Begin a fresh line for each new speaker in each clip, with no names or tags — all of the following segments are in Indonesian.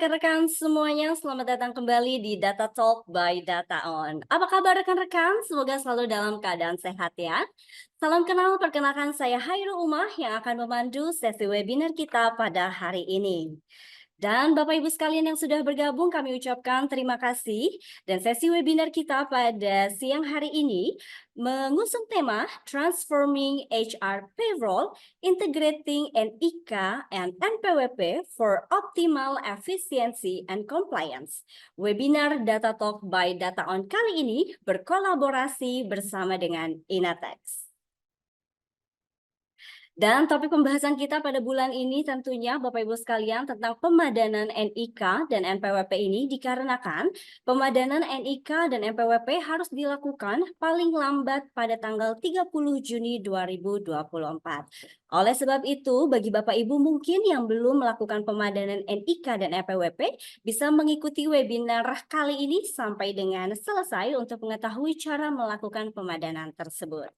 rekan-rekan semuanya, selamat datang kembali di Data Talk by Data On. Apa kabar rekan-rekan? Semoga selalu dalam keadaan sehat ya. Salam kenal, perkenalkan saya Hairul Umah yang akan memandu sesi webinar kita pada hari ini. Dan Bapak Ibu sekalian yang sudah bergabung, kami ucapkan terima kasih. Dan sesi webinar kita pada siang hari ini mengusung tema Transforming HR Payroll, Integrating NIK and NPWP for Optimal Efficiency and Compliance. Webinar Data Talk by Data On kali ini berkolaborasi bersama dengan Inatex. Dan topik pembahasan kita pada bulan ini tentunya Bapak Ibu sekalian tentang pemadanan NIK dan NPWP ini dikarenakan pemadanan NIK dan NPWP harus dilakukan paling lambat pada tanggal 30 Juni 2024. Oleh sebab itu, bagi Bapak Ibu mungkin yang belum melakukan pemadanan NIK dan NPWP bisa mengikuti webinar kali ini sampai dengan selesai untuk mengetahui cara melakukan pemadanan tersebut.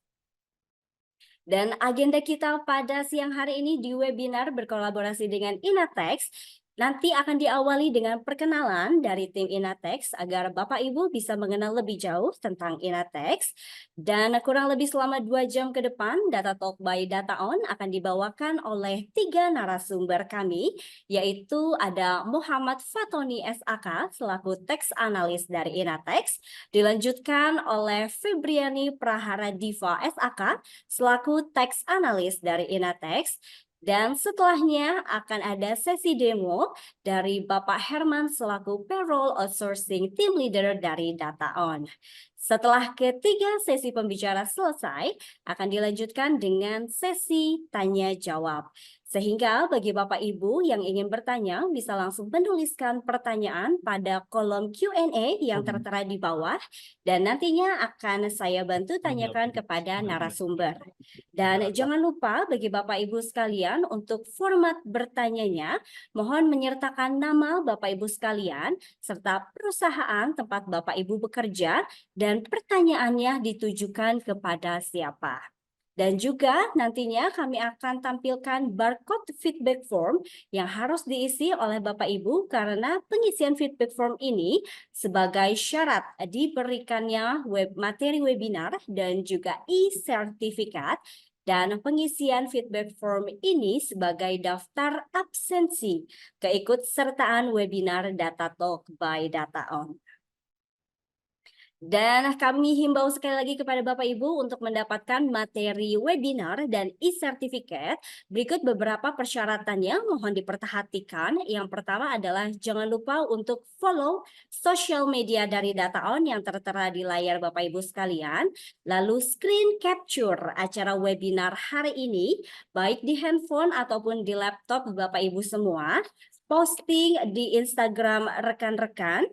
Dan agenda kita pada siang hari ini di webinar berkolaborasi dengan Inatex nanti akan diawali dengan perkenalan dari tim Inatex agar Bapak Ibu bisa mengenal lebih jauh tentang Inatex. Dan kurang lebih selama 2 jam ke depan, Data Talk by Data On akan dibawakan oleh 3 narasumber kami, yaitu ada Muhammad Fatoni SAK selaku Tax Analis dari Inatex, dilanjutkan oleh Febriani Prahara Diva SAK selaku Tax Analis dari Inatex. Dan setelahnya akan ada sesi demo dari Bapak Herman selaku Payroll Outsourcing Team Leader dari Data On. Setelah ketiga sesi pembicara selesai, akan dilanjutkan dengan sesi tanya jawab. Sehingga bagi Bapak Ibu yang ingin bertanya bisa langsung menuliskan pertanyaan pada kolom Q&A yang tertera di bawah dan nantinya akan saya bantu tanyakan kepada narasumber. Dan jangan lupa bagi Bapak Ibu sekalian untuk format bertanyanya mohon menyertakan nama Bapak Ibu sekalian serta perusahaan tempat Bapak Ibu bekerja dan pertanyaannya ditujukan kepada siapa. Dan juga nantinya kami akan tampilkan barcode feedback form yang harus diisi oleh Bapak Ibu karena pengisian feedback form ini sebagai syarat diberikannya materi webinar dan juga e-sertifikat. Dan pengisian feedback form ini sebagai daftar absensi keikutsertaan webinar Data Talk by Data On. Dan kami himbau sekali lagi kepada Bapak Ibu untuk mendapatkan materi webinar dan e-sertifikat. Berikut beberapa persyaratannya mohon diperhatikan. Yang pertama adalah jangan lupa untuk follow sosial media dari Data On yang tertera di layar Bapak Ibu sekalian. Lalu screen capture acara webinar hari ini baik di handphone ataupun di laptop Bapak Ibu semua. Posting di Instagram rekan-rekan.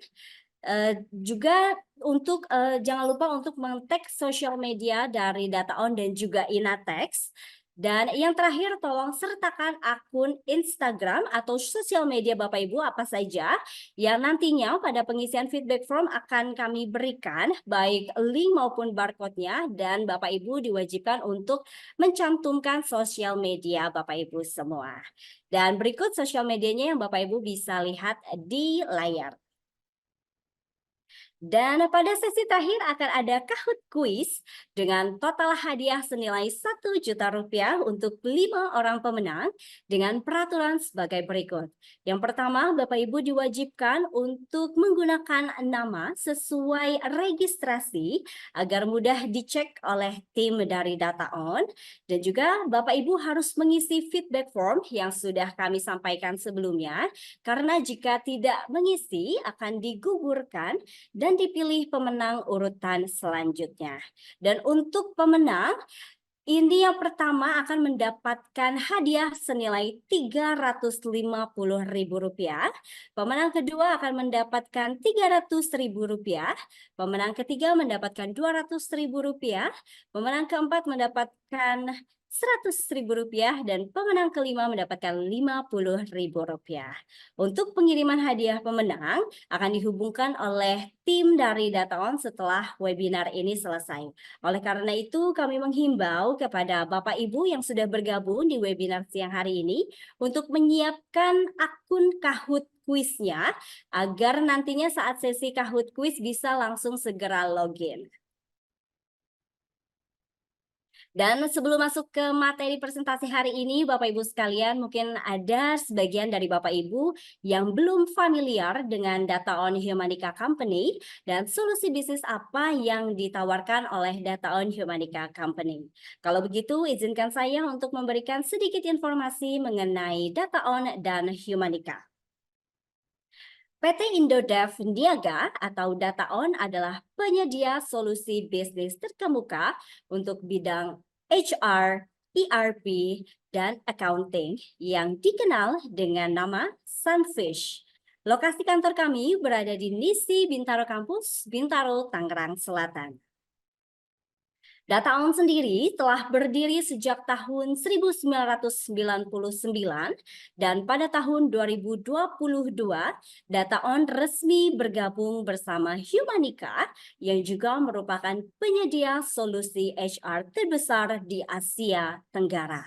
Juga untuk jangan lupa untuk men-tag sosial media dari Data On dan juga Inatex. Dan yang terakhir tolong sertakan akun Instagram atau sosial media Bapak Ibu apa saja yang nantinya pada pengisian feedback form akan kami berikan baik link maupun barcode-nya dan Bapak Ibu diwajibkan untuk mencantumkan sosial media Bapak Ibu semua. Dan berikut sosial medianya yang Bapak Ibu bisa lihat di layar. Dan pada sesi terakhir akan ada Kahoot Quiz dengan total hadiah senilai Rp1.000.000 untuk 5 orang pemenang dengan peraturan sebagai berikut. Yang pertama, Bapak Ibu diwajibkan untuk menggunakan nama sesuai registrasi agar mudah dicek oleh tim dari Data On. Dan juga Bapak Ibu harus mengisi feedback form yang sudah kami sampaikan sebelumnya, karena jika tidak mengisi akan digugurkan dan dipilih pemenang urutan selanjutnya. Dan untuk pemenang, ini yang pertama akan mendapatkan hadiah senilai Rp350.000. Pemenang kedua akan mendapatkan Rp300.000. Pemenang ketiga mendapatkan Rp200.000. Pemenang keempat mendapatkan Rp100.000 dan pemenang kelima mendapatkan Rp50.000. Untuk pengiriman hadiah pemenang akan dihubungkan oleh tim dari Data On setelah webinar ini selesai. Oleh karena itu kami menghimbau kepada Bapak Ibu yang sudah bergabung di webinar siang hari ini untuk menyiapkan akun Kahoot kuisnya agar nantinya saat sesi Kahoot kuis bisa langsung segera login. Dan sebelum masuk ke materi presentasi hari ini, Bapak Ibu sekalian, mungkin ada sebagian dari Bapak Ibu yang belum familiar dengan Data on Humanica Company dan solusi bisnis apa yang ditawarkan oleh Data on Humanica Company. Kalau begitu, izinkan saya untuk memberikan sedikit informasi mengenai Data on dan Humanica. PT Indodev Niaga atau Data On adalah penyedia solusi bisnis terkemuka untuk bidang HR, ERP, dan accounting yang dikenal dengan nama Sunfish. Lokasi kantor kami berada di NISI Bintaro Kampus, Bintaro, Tangerang Selatan. Data On sendiri telah berdiri sejak tahun 1999 dan pada tahun 2022 Data On resmi bergabung bersama Humanica yang juga merupakan penyedia solusi HR terbesar di Asia Tenggara.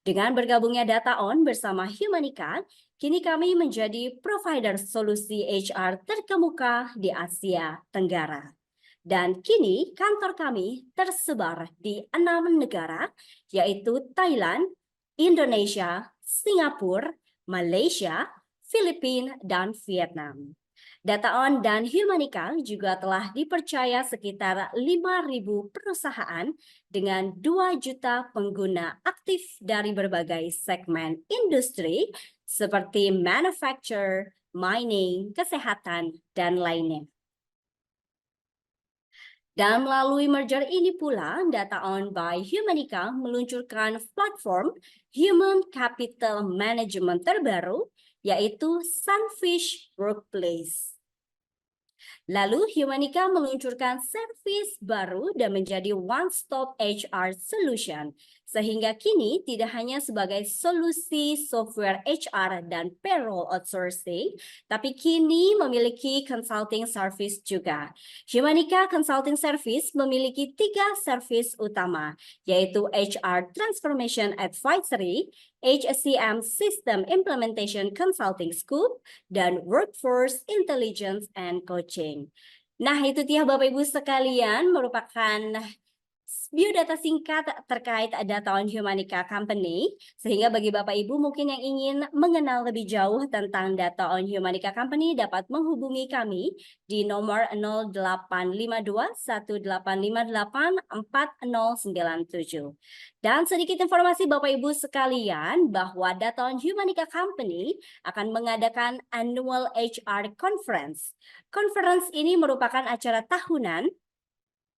Dengan bergabungnya Data On bersama Humanica, kini kami menjadi provider solusi HR terkemuka di Asia Tenggara. Dan kini kantor kami tersebar di 6 negara, yaitu Thailand, Indonesia, Singapura, Malaysia, Filipina, dan Vietnam. Data On dan Humanica juga telah dipercaya sekitar 5.000 perusahaan dengan 2 juta pengguna aktif dari berbagai segmen industri seperti manufacture, mining, kesehatan, dan lainnya. Dan melalui merger ini pula, Data On by Humanica meluncurkan platform Human Capital Management terbaru, yaitu Sunfish Workplace. Lalu Humanica meluncurkan servis baru dan menjadi one-stop HR solution. Sehingga kini tidak hanya sebagai solusi software HR dan payroll outsourcing, tapi kini memiliki consulting service juga. Humanica Consulting Service memiliki 3 service utama, yaitu HR Transformation Advisory, HCM System Implementation Consulting Scope, dan Workforce Intelligence and Coaching. Nah, itu dia Bapak Ibu sekalian merupakan biodata singkat terkait Data on Humanica Company, sehingga bagi Bapak Ibu mungkin yang ingin mengenal lebih jauh tentang Data on Humanica Company dapat menghubungi kami di nomor 0852-1858-4097. Dan sedikit informasi Bapak Ibu sekalian bahwa Data on Humanica Company akan mengadakan Annual HR Conference. Conference ini merupakan acara tahunan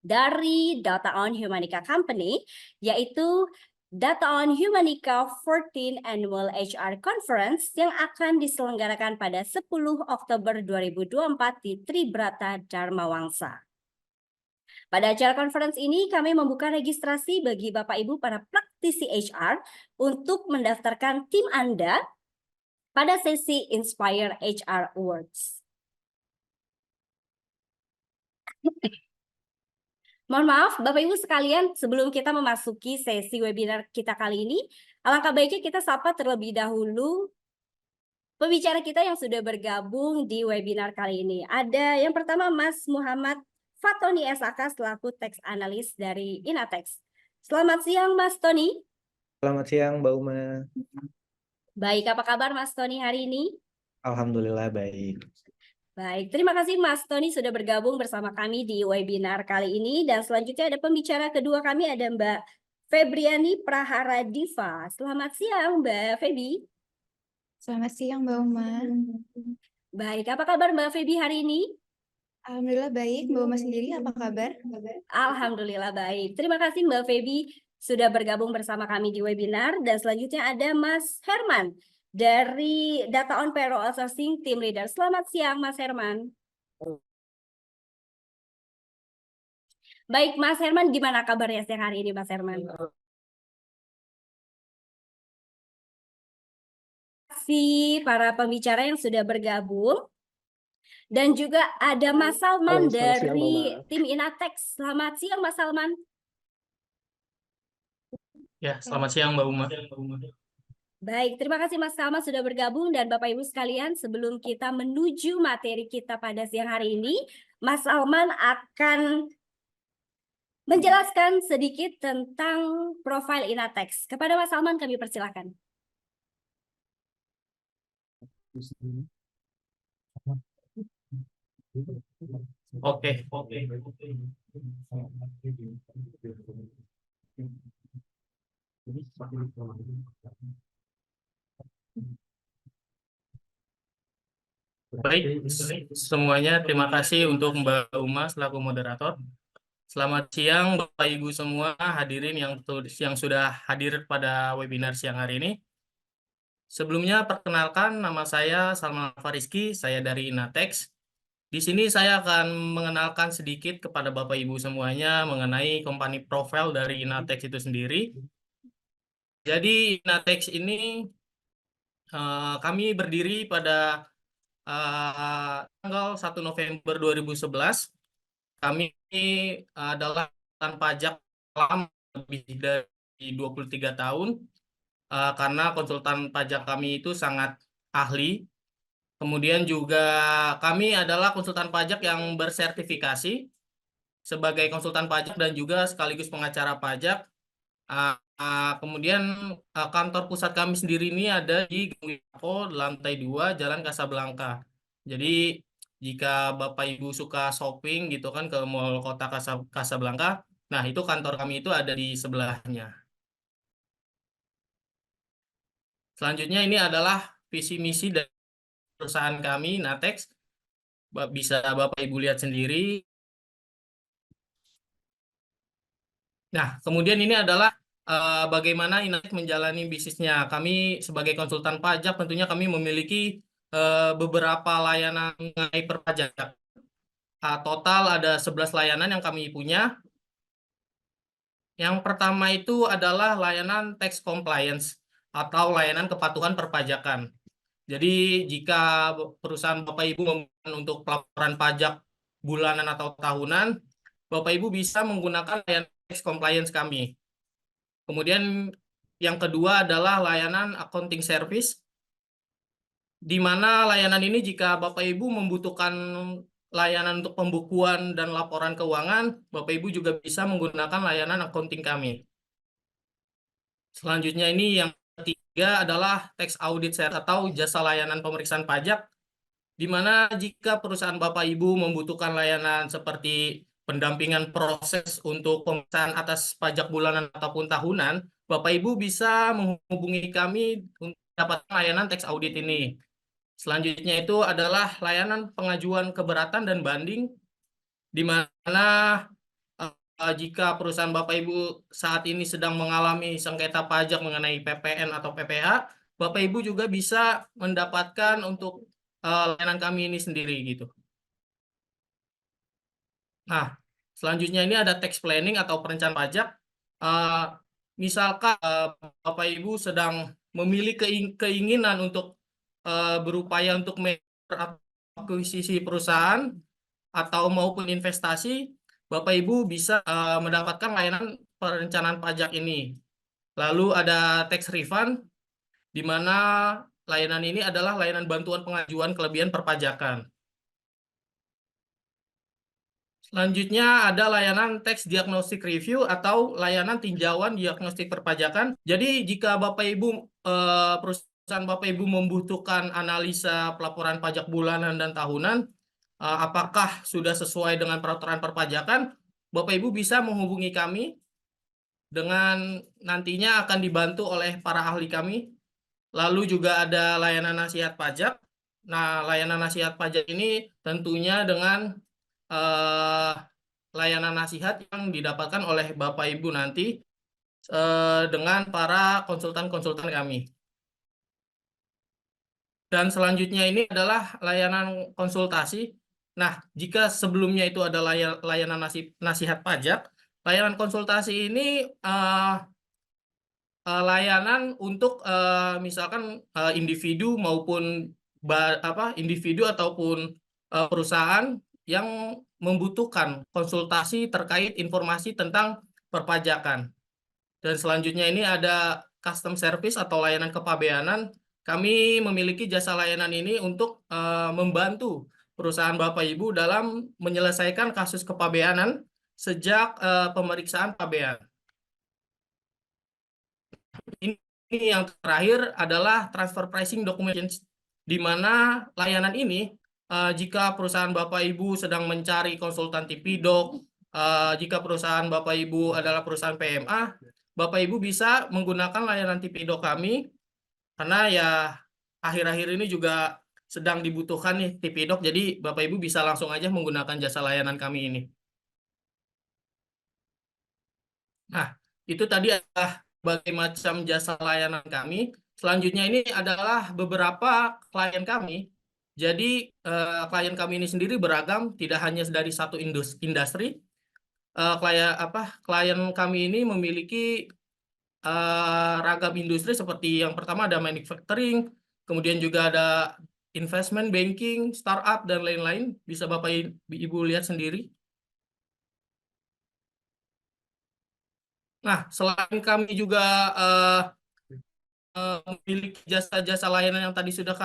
dari Data on Humanica Company, yaitu Data on Humanica 14 Annual HR Conference yang akan diselenggarakan pada 10 Oktober 2024 di Tribrata Dharma Wangsa. Pada acara conference ini, kami membuka registrasi bagi Bapak Ibu para praktisi HR untuk mendaftarkan tim Anda pada sesi Inspire HR Awards. Mohon maaf, Bapak Ibu sekalian, sebelum kita memasuki sesi webinar kita kali ini, alangkah baiknya kita sapa terlebih dahulu pembicara kita yang sudah bergabung di webinar kali ini. Ada yang pertama Mas Muhammad Fatoni SAK selaku Tax Analyst dari Inatex. Selamat siang Mas Tony.
Selamat siang Mbak Uma.
Baik, apa kabar Mas Tony hari ini?
Alhamdulillah baik.
Baik, terima kasih Mas Tony sudah bergabung bersama kami di webinar kali ini. Dan selanjutnya ada pembicara kedua kami, ada Mbak Febriani Prahara Diva. Selamat siang Mbak Febi.
Selamat siang Mbak Uma.
Baik, apa kabar Mbak Febi hari ini?
Alhamdulillah baik. Mbak Uma sendiri apa kabar?
Alhamdulillah baik. Terima kasih Mbak Febi sudah bergabung bersama kami di webinar. Dan selanjutnya ada Mas Herman dari Data on Payroll Outsourcing Team Leader. Selamat siang Mas Herman. Baik Mas Herman, gimana kabarnya siang hari ini Mas Herman? Terima kasih para pembicara yang sudah bergabung. Dan juga ada Mas Salman dari tim Inatex. Selamat siang Mas Salman.
Ya, selamat siang Mbak Uma.
Baik, terima kasih Mas Salman sudah bergabung dan Bapak Ibu sekalian, sebelum kita menuju materi kita pada siang hari ini, Mas Salman akan menjelaskan sedikit tentang profil Inatex. Kepada Mas Salman kami persilakan.
Oke. Baik, semuanya terima kasih untuk Mbak Uma selaku moderator. Selamat siang Bapak Ibu semua hadirin yang sudah hadir pada webinar siang hari ini. Sebelumnya perkenalkan, nama saya Salman Fariski, saya dari Inatex. Di sini saya akan mengenalkan sedikit kepada Bapak Ibu semuanya mengenai company profile dari Inatex itu sendiri. Jadi Inatex ini kami berdiri pada tanggal 1 November 2011. Kami adalah pajak lama lebih dari 23 tahun karena konsultan pajak kami itu sangat ahli. Kemudian juga kami adalah konsultan pajak yang bersertifikasi sebagai konsultan pajak dan juga sekaligus pengacara pajak. Kemudian kantor pusat kami sendiri ini ada di Gengwiko, lantai 2, Jalan Kasablanka. Jadi jika Bapak Ibu suka shopping gitu kan ke Mall Kota Kasablanka, nah itu kantor kami itu ada di sebelahnya. Selanjutnya ini adalah visi misi dari perusahaan kami, Natex. Bisa Bapak Ibu lihat sendiri. Nah, kemudian ini adalah bagaimana Inatex menjalani bisnisnya. Kami sebagai konsultan pajak tentunya kami memiliki beberapa layanan mengenai perpajakan. Total ada 11 layanan yang kami punya. Yang pertama itu adalah layanan tax compliance atau layanan kepatuhan perpajakan. Jadi jika perusahaan Bapak Ibu memohon untuk pelaporan pajak bulanan atau tahunan, Bapak Ibu bisa menggunakan layanan tax compliance kami. Kemudian yang kedua adalah layanan accounting service, di mana layanan ini jika Bapak Ibu membutuhkan layanan untuk pembukuan dan laporan keuangan, Bapak Ibu juga bisa menggunakan layanan accounting kami. Selanjutnya ini yang ketiga adalah tax audit service atau jasa layanan pemeriksaan pajak, di mana jika perusahaan Bapak Ibu membutuhkan layanan seperti pendampingan proses untuk pemeriksaan atas pajak bulanan ataupun tahunan, Bapak Ibu bisa menghubungi kami untuk mendapatkan layanan tax audit ini. Selanjutnya itu adalah layanan pengajuan keberatan dan banding, di mana jika perusahaan Bapak Ibu saat ini sedang mengalami sengketa pajak mengenai PPN atau PPH, Bapak Ibu juga bisa mendapatkan untuk layanan kami ini sendiri gitu. Nah, selanjutnya ini ada tax planning atau perencanaan pajak. Misalkan Bapak Ibu sedang memiliki keinginan untuk berupaya untuk akuisisi perusahaan atau maupun investasi, Bapak Ibu bisa mendapatkan layanan perencanaan pajak ini. Lalu ada tax refund, di mana layanan ini adalah layanan bantuan pengajuan kelebihan perpajakan. Selanjutnya ada layanan tax diagnostic review atau layanan tinjauan diagnostik perpajakan. Jadi jika Bapak Ibu perusahaan Bapak Ibu membutuhkan analisa pelaporan pajak bulanan dan tahunan, apakah sudah sesuai dengan peraturan perpajakan, Bapak Ibu bisa menghubungi kami dengan nantinya akan dibantu oleh para ahli kami. Lalu juga ada layanan nasihat pajak. Nah, layanan nasihat pajak ini tentunya dengan layanan nasihat yang didapatkan oleh Bapak Ibu nanti dengan para konsultan-konsultan kami. Dan selanjutnya ini adalah layanan konsultasi. Nah, jika sebelumnya itu ada layanan nasihat pajak, layanan konsultasi ini layanan untuk misalkan individu maupun individu ataupun perusahaan yang membutuhkan konsultasi terkait informasi tentang perpajakan. Dan selanjutnya ini ada custom service atau layanan kepabeanan, kami memiliki jasa layanan ini untuk membantu perusahaan Bapak Ibu dalam menyelesaikan kasus kepabeanan sejak pemeriksaan pabean. Ini yang terakhir adalah transfer pricing documents, di mana layanan ini jika perusahaan Bapak Ibu sedang mencari konsultan TP-Doc, jika perusahaan Bapak Ibu adalah perusahaan PMA, Bapak Ibu bisa menggunakan layanan TP-Doc kami, karena ya akhir-akhir ini juga sedang dibutuhkan nih TP-Doc, jadi Bapak Ibu bisa langsung aja menggunakan jasa layanan kami ini. Nah, itu tadi adalah berbagai macam jasa layanan kami. Selanjutnya ini adalah beberapa klien kami. Jadi klien kami ini sendiri beragam, tidak hanya dari satu industri. Klien kami ini memiliki ragam industri, seperti yang pertama ada manufacturing, kemudian juga ada investment banking, startup, dan lain-lain. Bisa Bapak Ibu lihat sendiri. Nah, selain kami juga memiliki jasa-jasa layanan yang tadi sudah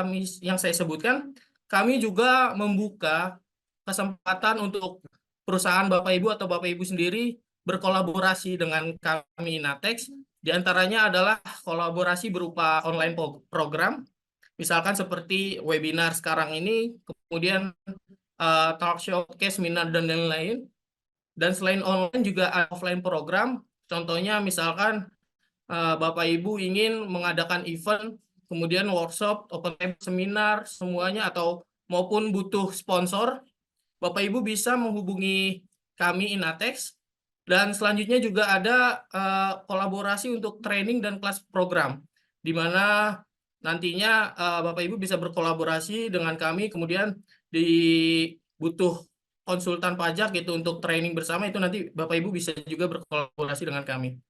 yang saya sebutkan, kami juga membuka kesempatan untuk perusahaan Bapak Ibu atau Bapak Ibu sendiri berkolaborasi dengan kami Inatex. Di antaranya adalah kolaborasi berupa online program, misalkan seperti webinar sekarang ini, kemudian talk show, case, seminar, dan lain-lain. Dan selain online juga ada offline program, contohnya misalkan Bapak Ibu ingin mengadakan event, kemudian workshop, open seminar, semuanya, atau maupun butuh sponsor, Bapak Ibu bisa menghubungi kami Inatex. Dan selanjutnya juga ada kolaborasi untuk training dan kelas program, di mana nantinya Bapak Ibu bisa berkolaborasi dengan kami, kemudian butuh konsultan pajak gitu untuk training bersama, itu nanti Bapak Ibu bisa juga berkolaborasi dengan kami.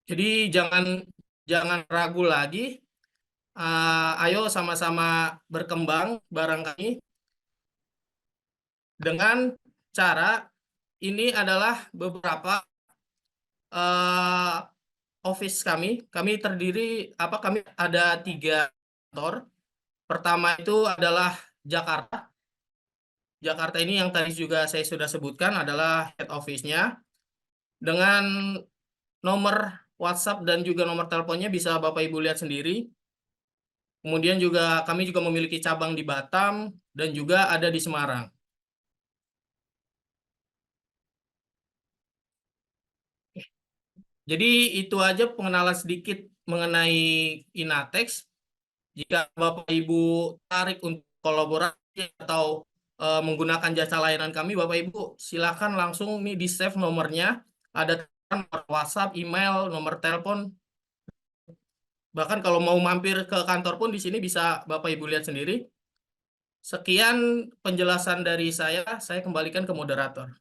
Jadi jangan ragu lagi, ayo sama-sama berkembang bareng kami dengan cara ini. Adalah beberapa office kami. Kami ada 3 kantor. Pertama itu adalah Jakarta. Jakarta ini yang tadi juga saya sudah sebutkan adalah head office-nya. Dengan nomor WhatsApp dan juga nomor teleponnya bisa Bapak Ibu lihat sendiri. Kemudian juga kami juga memiliki cabang di Batam dan juga ada di Semarang. Jadi itu aja pengenalan sedikit mengenai Inatex. Jika Bapak Ibu tarik untuk kolaborasi atau menggunakan jasa layanan kami, Bapak Ibu silakan langsung nih di save nomornya. Ada nomor WhatsApp, email, nomor telepon. Bahkan kalau mau mampir ke kantor pun di sini bisa Bapak Ibu lihat sendiri. Sekian penjelasan dari saya kembalikan ke moderator.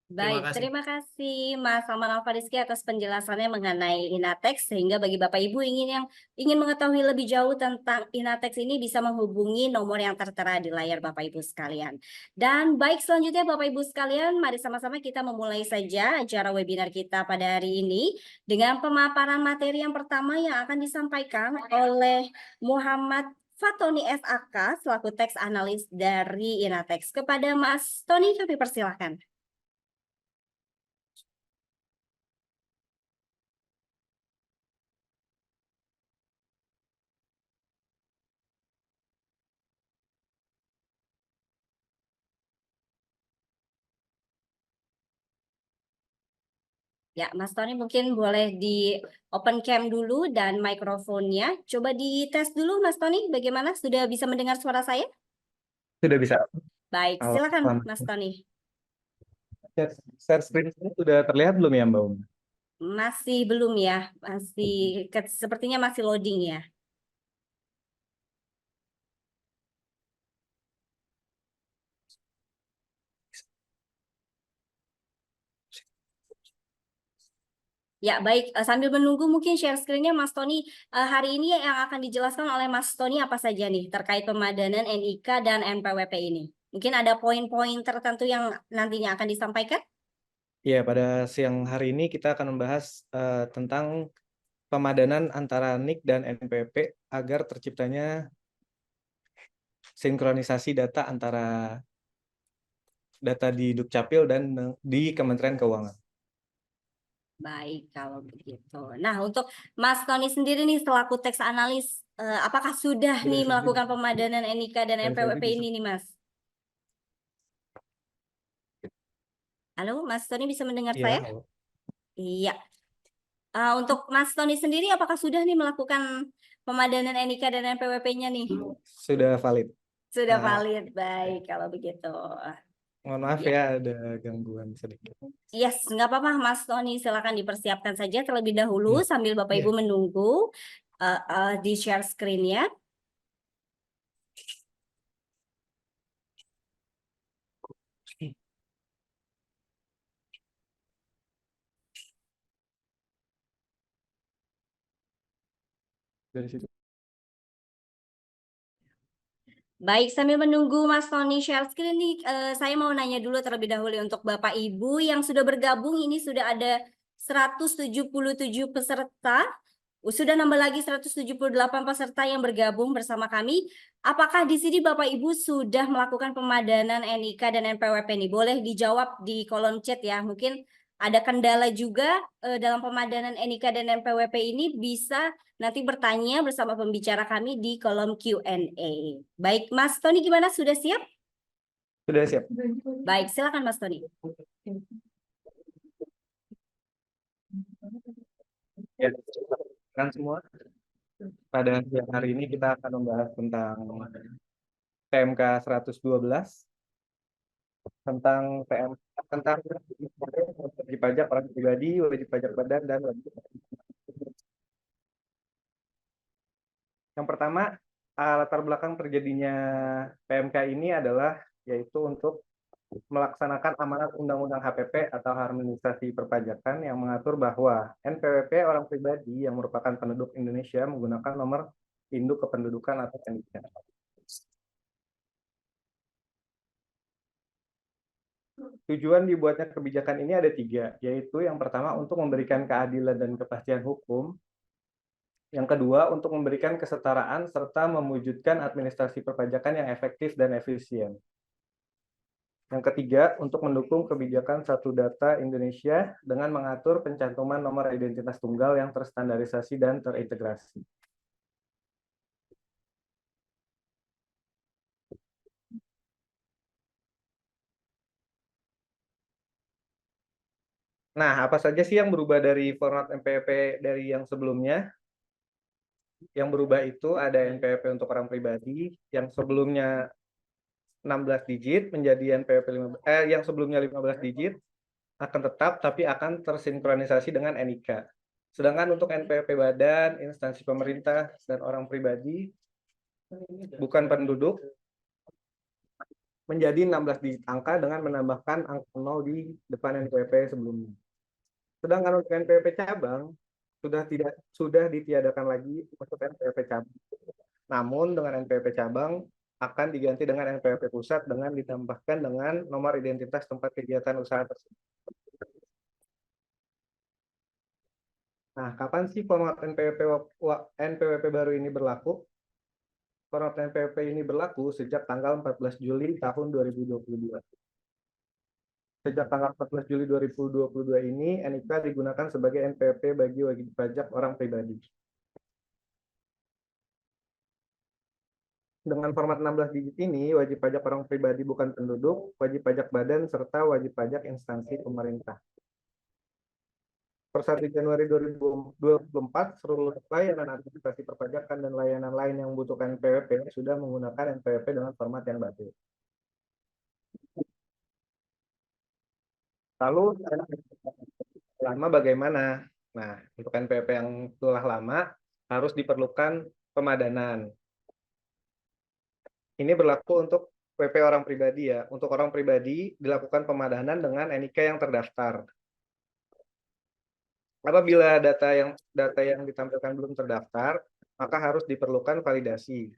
Terima
Baik,
kasih.
terima kasih Mas Salman Al-Fariski atas penjelasannya mengenai Inatex, sehingga bagi Bapak Ibu yang ingin mengetahui lebih jauh tentang Inatex ini bisa menghubungi nomor yang tertera di layar Bapak Ibu sekalian. Dan baik, selanjutnya Bapak Ibu sekalian, mari sama-sama kita memulai saja acara webinar kita pada hari ini dengan pemaparan materi yang pertama yang akan disampaikan oleh Muhammad Fatoni SAK selaku tax analis dari Inatex. Kepada Mas Tony kami persilahkan. Ya, Mas Tony mungkin boleh di open cam dulu dan mikrofonnya. Coba dites dulu Mas Tony, bagaimana? Sudah bisa mendengar suara saya?
Sudah bisa.
Baik, silakan
Selamat.
Mas Tony.
Share screen ini sudah terlihat belum ya Mbak Um?
Masih belum ya, sepertinya masih loading ya. Ya, baik. Sambil menunggu mungkin share screen-nya Mas Tony. Hari ini yang akan dijelaskan oleh Mas Tony apa saja nih terkait pemadanan NIK dan NPWP ini? Mungkin ada poin-poin tertentu yang nantinya akan disampaikan?
Ya, pada siang hari ini kita akan membahas tentang pemadanan antara NIK dan NPWP agar terciptanya sinkronisasi data antara data di Dukcapil dan di Kementerian Keuangan.
Baik, kalau begitu. Nah, untuk Mas Tony sendiri nih selaku teks analis, apakah sudah nih melakukan pemadanan NIK dan NPWP ini nih, Mas? Halo, Mas Tony bisa mendengar
Iya,
saya?
halo.
Iya. Untuk Mas Tony sendiri, apakah sudah nih melakukan pemadanan NIK dan NPWP-nya nih?
Sudah valid.
Sudah
Ah,
valid, baik kalau begitu.
Mohon maaf
Ya.
ya, ada gangguan sedikit.
Yes, nggak apa-apa Mas Tony, silakan dipersiapkan saja terlebih dahulu sambil Bapak Ibu menunggu di share screen-nya.
Dari situ.
Baik, sambil menunggu Mas Tony share screen nih, saya mau nanya dulu terlebih dahulu untuk Bapak Ibu yang sudah bergabung, ini sudah ada 177 peserta, sudah nambah lagi 178 peserta yang bergabung bersama kami. Apakah di sini Bapak Ibu sudah melakukan pemadanan NIK dan NPWP nih? Boleh dijawab di kolom chat ya. Mungkin ada kendala juga dalam pemadanan NIK dan NPWP ini, bisa nanti bertanya bersama pembicara kami di kolom Q&A. Baik, Mas Tony gimana? Sudah siap?
Sudah siap.
Baik, silakan Mas Tony.
Ya, kan semua. Pada siang hari ini kita akan membahas tentang PMK 112, tentang wajib pajak orang pribadi, wajib pajak badan, dan wajib pajak. Yang pertama, latar belakang terjadinya PMK ini adalah yaitu untuk melaksanakan amanat Undang-Undang HPP atau Harmonisasi Perpajakan yang mengatur bahwa NPWP orang pribadi yang merupakan penduduk Indonesia menggunakan nomor induk kependudukan atau NIK. Tujuan dibuatnya kebijakan ini ada 3, yaitu yang pertama untuk memberikan keadilan dan kepastian hukum, yang kedua untuk memberikan kesetaraan serta mewujudkan administrasi perpajakan yang efektif dan efisien. Yang ketiga, untuk mendukung kebijakan Satu Data Indonesia dengan mengatur pencantuman nomor identitas tunggal yang terstandarisasi dan terintegrasi. Nah, apa saja sih yang berubah dari format NPWP dari yang sebelumnya? Yang berubah itu ada NPWP untuk orang pribadi yang sebelumnya 16 digit menjadi NPWP yang sebelumnya 15 digit akan tetap tapi akan tersinkronisasi dengan NIK. Sedangkan untuk NPWP badan, instansi pemerintah, dan orang pribadi bukan penduduk menjadi 16 digit angka dengan menambahkan angka 0 di depan NPWP sebelumnya. Sedangkan untuk NPWP cabang sudah ditiadakan lagi untuk NPWP cabang. Namun dengan NPWP cabang akan diganti dengan NPWP pusat dengan ditambahkan dengan nomor identitas tempat kegiatan usaha tersebut. Nah, kapan sih format NPWP baru ini berlaku? Format NPWP ini berlaku sejak tanggal 14 Juli tahun 2022. Sejak tanggal 14 Juli 2022 ini, NIK digunakan sebagai NPWP bagi wajib pajak orang pribadi. Dengan format 16 digit ini, wajib pajak orang pribadi bukan penduduk, wajib pajak badan, serta wajib pajak instansi pemerintah. Per 1 Januari 2024, seluruh layanan administrasi perpajakan dan layanan lain yang membutuhkan NPWP sudah menggunakan NPWP dengan format yang baru. Lalu, lama bagaimana? Nah, untuk NPWP yang telah lama, harus diperlukan pemadanan. Ini berlaku untuk WP orang pribadi ya. Untuk orang pribadi dilakukan pemadanan dengan NIK yang terdaftar. Apabila data yang ditampilkan belum terdaftar, maka harus diperlukan validasi.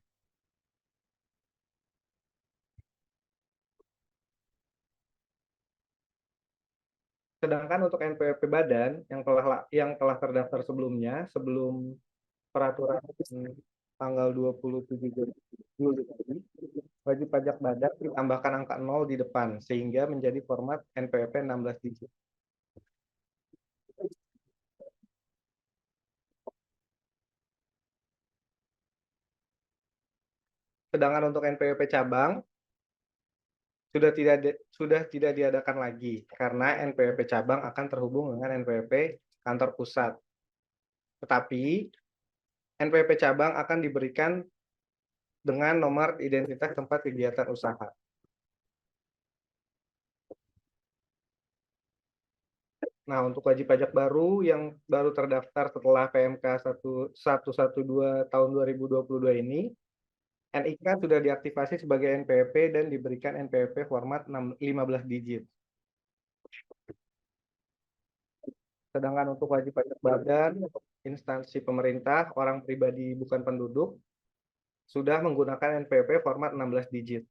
Sedangkan untuk NPWP badan yang telah terdaftar sebelumnya, sebelum peraturan tanggal 27 Juli tadi, wajib pajak badan ditambahkan angka 0 di depan sehingga menjadi format NPWP 16 digit. Sedangkan untuk NPWP cabang sudah tidak diadakan lagi karena NPWP cabang akan terhubung dengan NPWP kantor pusat. Tetapi NPWP cabang akan diberikan dengan nomor identitas tempat kegiatan usaha. Nah, untuk wajib pajak baru yang baru terdaftar setelah PMK 112 tahun 2022 ini, NIK sudah diaktifasi sebagai NPWP dan diberikan NPWP format 15 digit. Sedangkan untuk wajib pajak badan, instansi pemerintah, orang pribadi bukan penduduk, sudah menggunakan NPWP format 16 digit.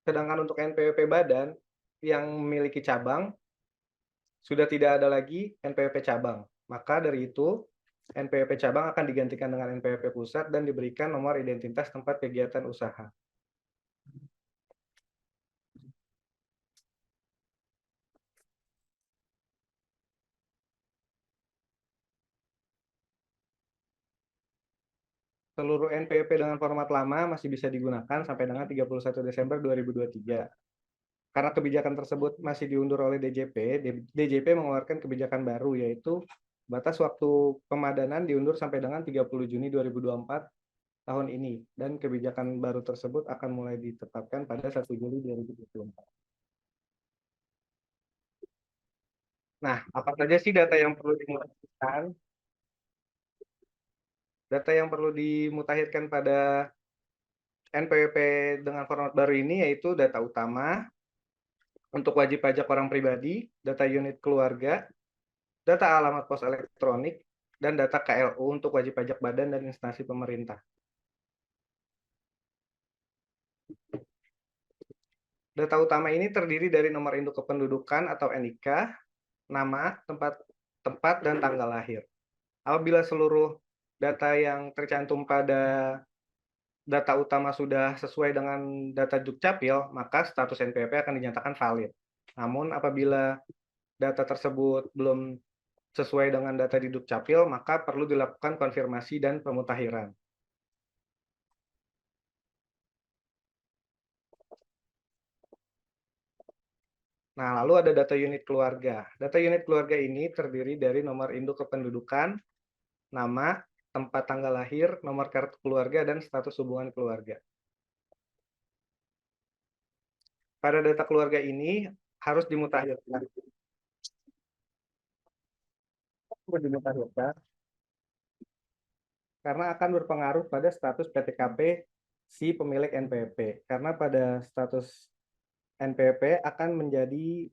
Sedangkan untuk NPWP badan yang memiliki cabang, sudah tidak ada lagi NPWP cabang. Maka dari itu, NPWP cabang akan digantikan dengan NPWP pusat dan diberikan nomor identitas tempat kegiatan usaha. Seluruh NPWP dengan format lama masih bisa digunakan sampai dengan 31 Desember 2023. Karena kebijakan tersebut masih diundur oleh DJP, DJP mengeluarkan kebijakan baru yaitu batas waktu pemadanan diundur sampai dengan 30 Juni 2024 tahun ini dan kebijakan baru tersebut akan mulai ditetapkan pada 1 Juli 2024. Nah, apa saja sih data yang perlu dimutakhirkan? Data yang perlu dimutakhirkan pada NPWP dengan format baru ini yaitu data utama untuk wajib pajak orang pribadi, data unit keluarga, data alamat pos elektronik, dan data KLU untuk wajib pajak badan dan instansi pemerintah. Data utama ini terdiri dari nomor induk kependudukan atau NIK, nama, tempat, dan tanggal lahir. Apabila seluruh data yang tercantum pada data utama sudah sesuai dengan data Dukcapil, maka status NPWP akan dinyatakan valid. Namun apabila data tersebut belum sesuai dengan data di Dukcapil, maka perlu dilakukan konfirmasi dan pemutakhiran. Nah, lalu ada data unit keluarga. Data unit keluarga ini terdiri dari nomor induk kependudukan, nama, tempat tanggal lahir, nomor kartu keluarga, dan status hubungan keluarga. Pada data keluarga ini harus dimutakhirkan. Karena akan berpengaruh pada status PTKP si pemilik NPWP. Karena pada status NPWP akan menjadi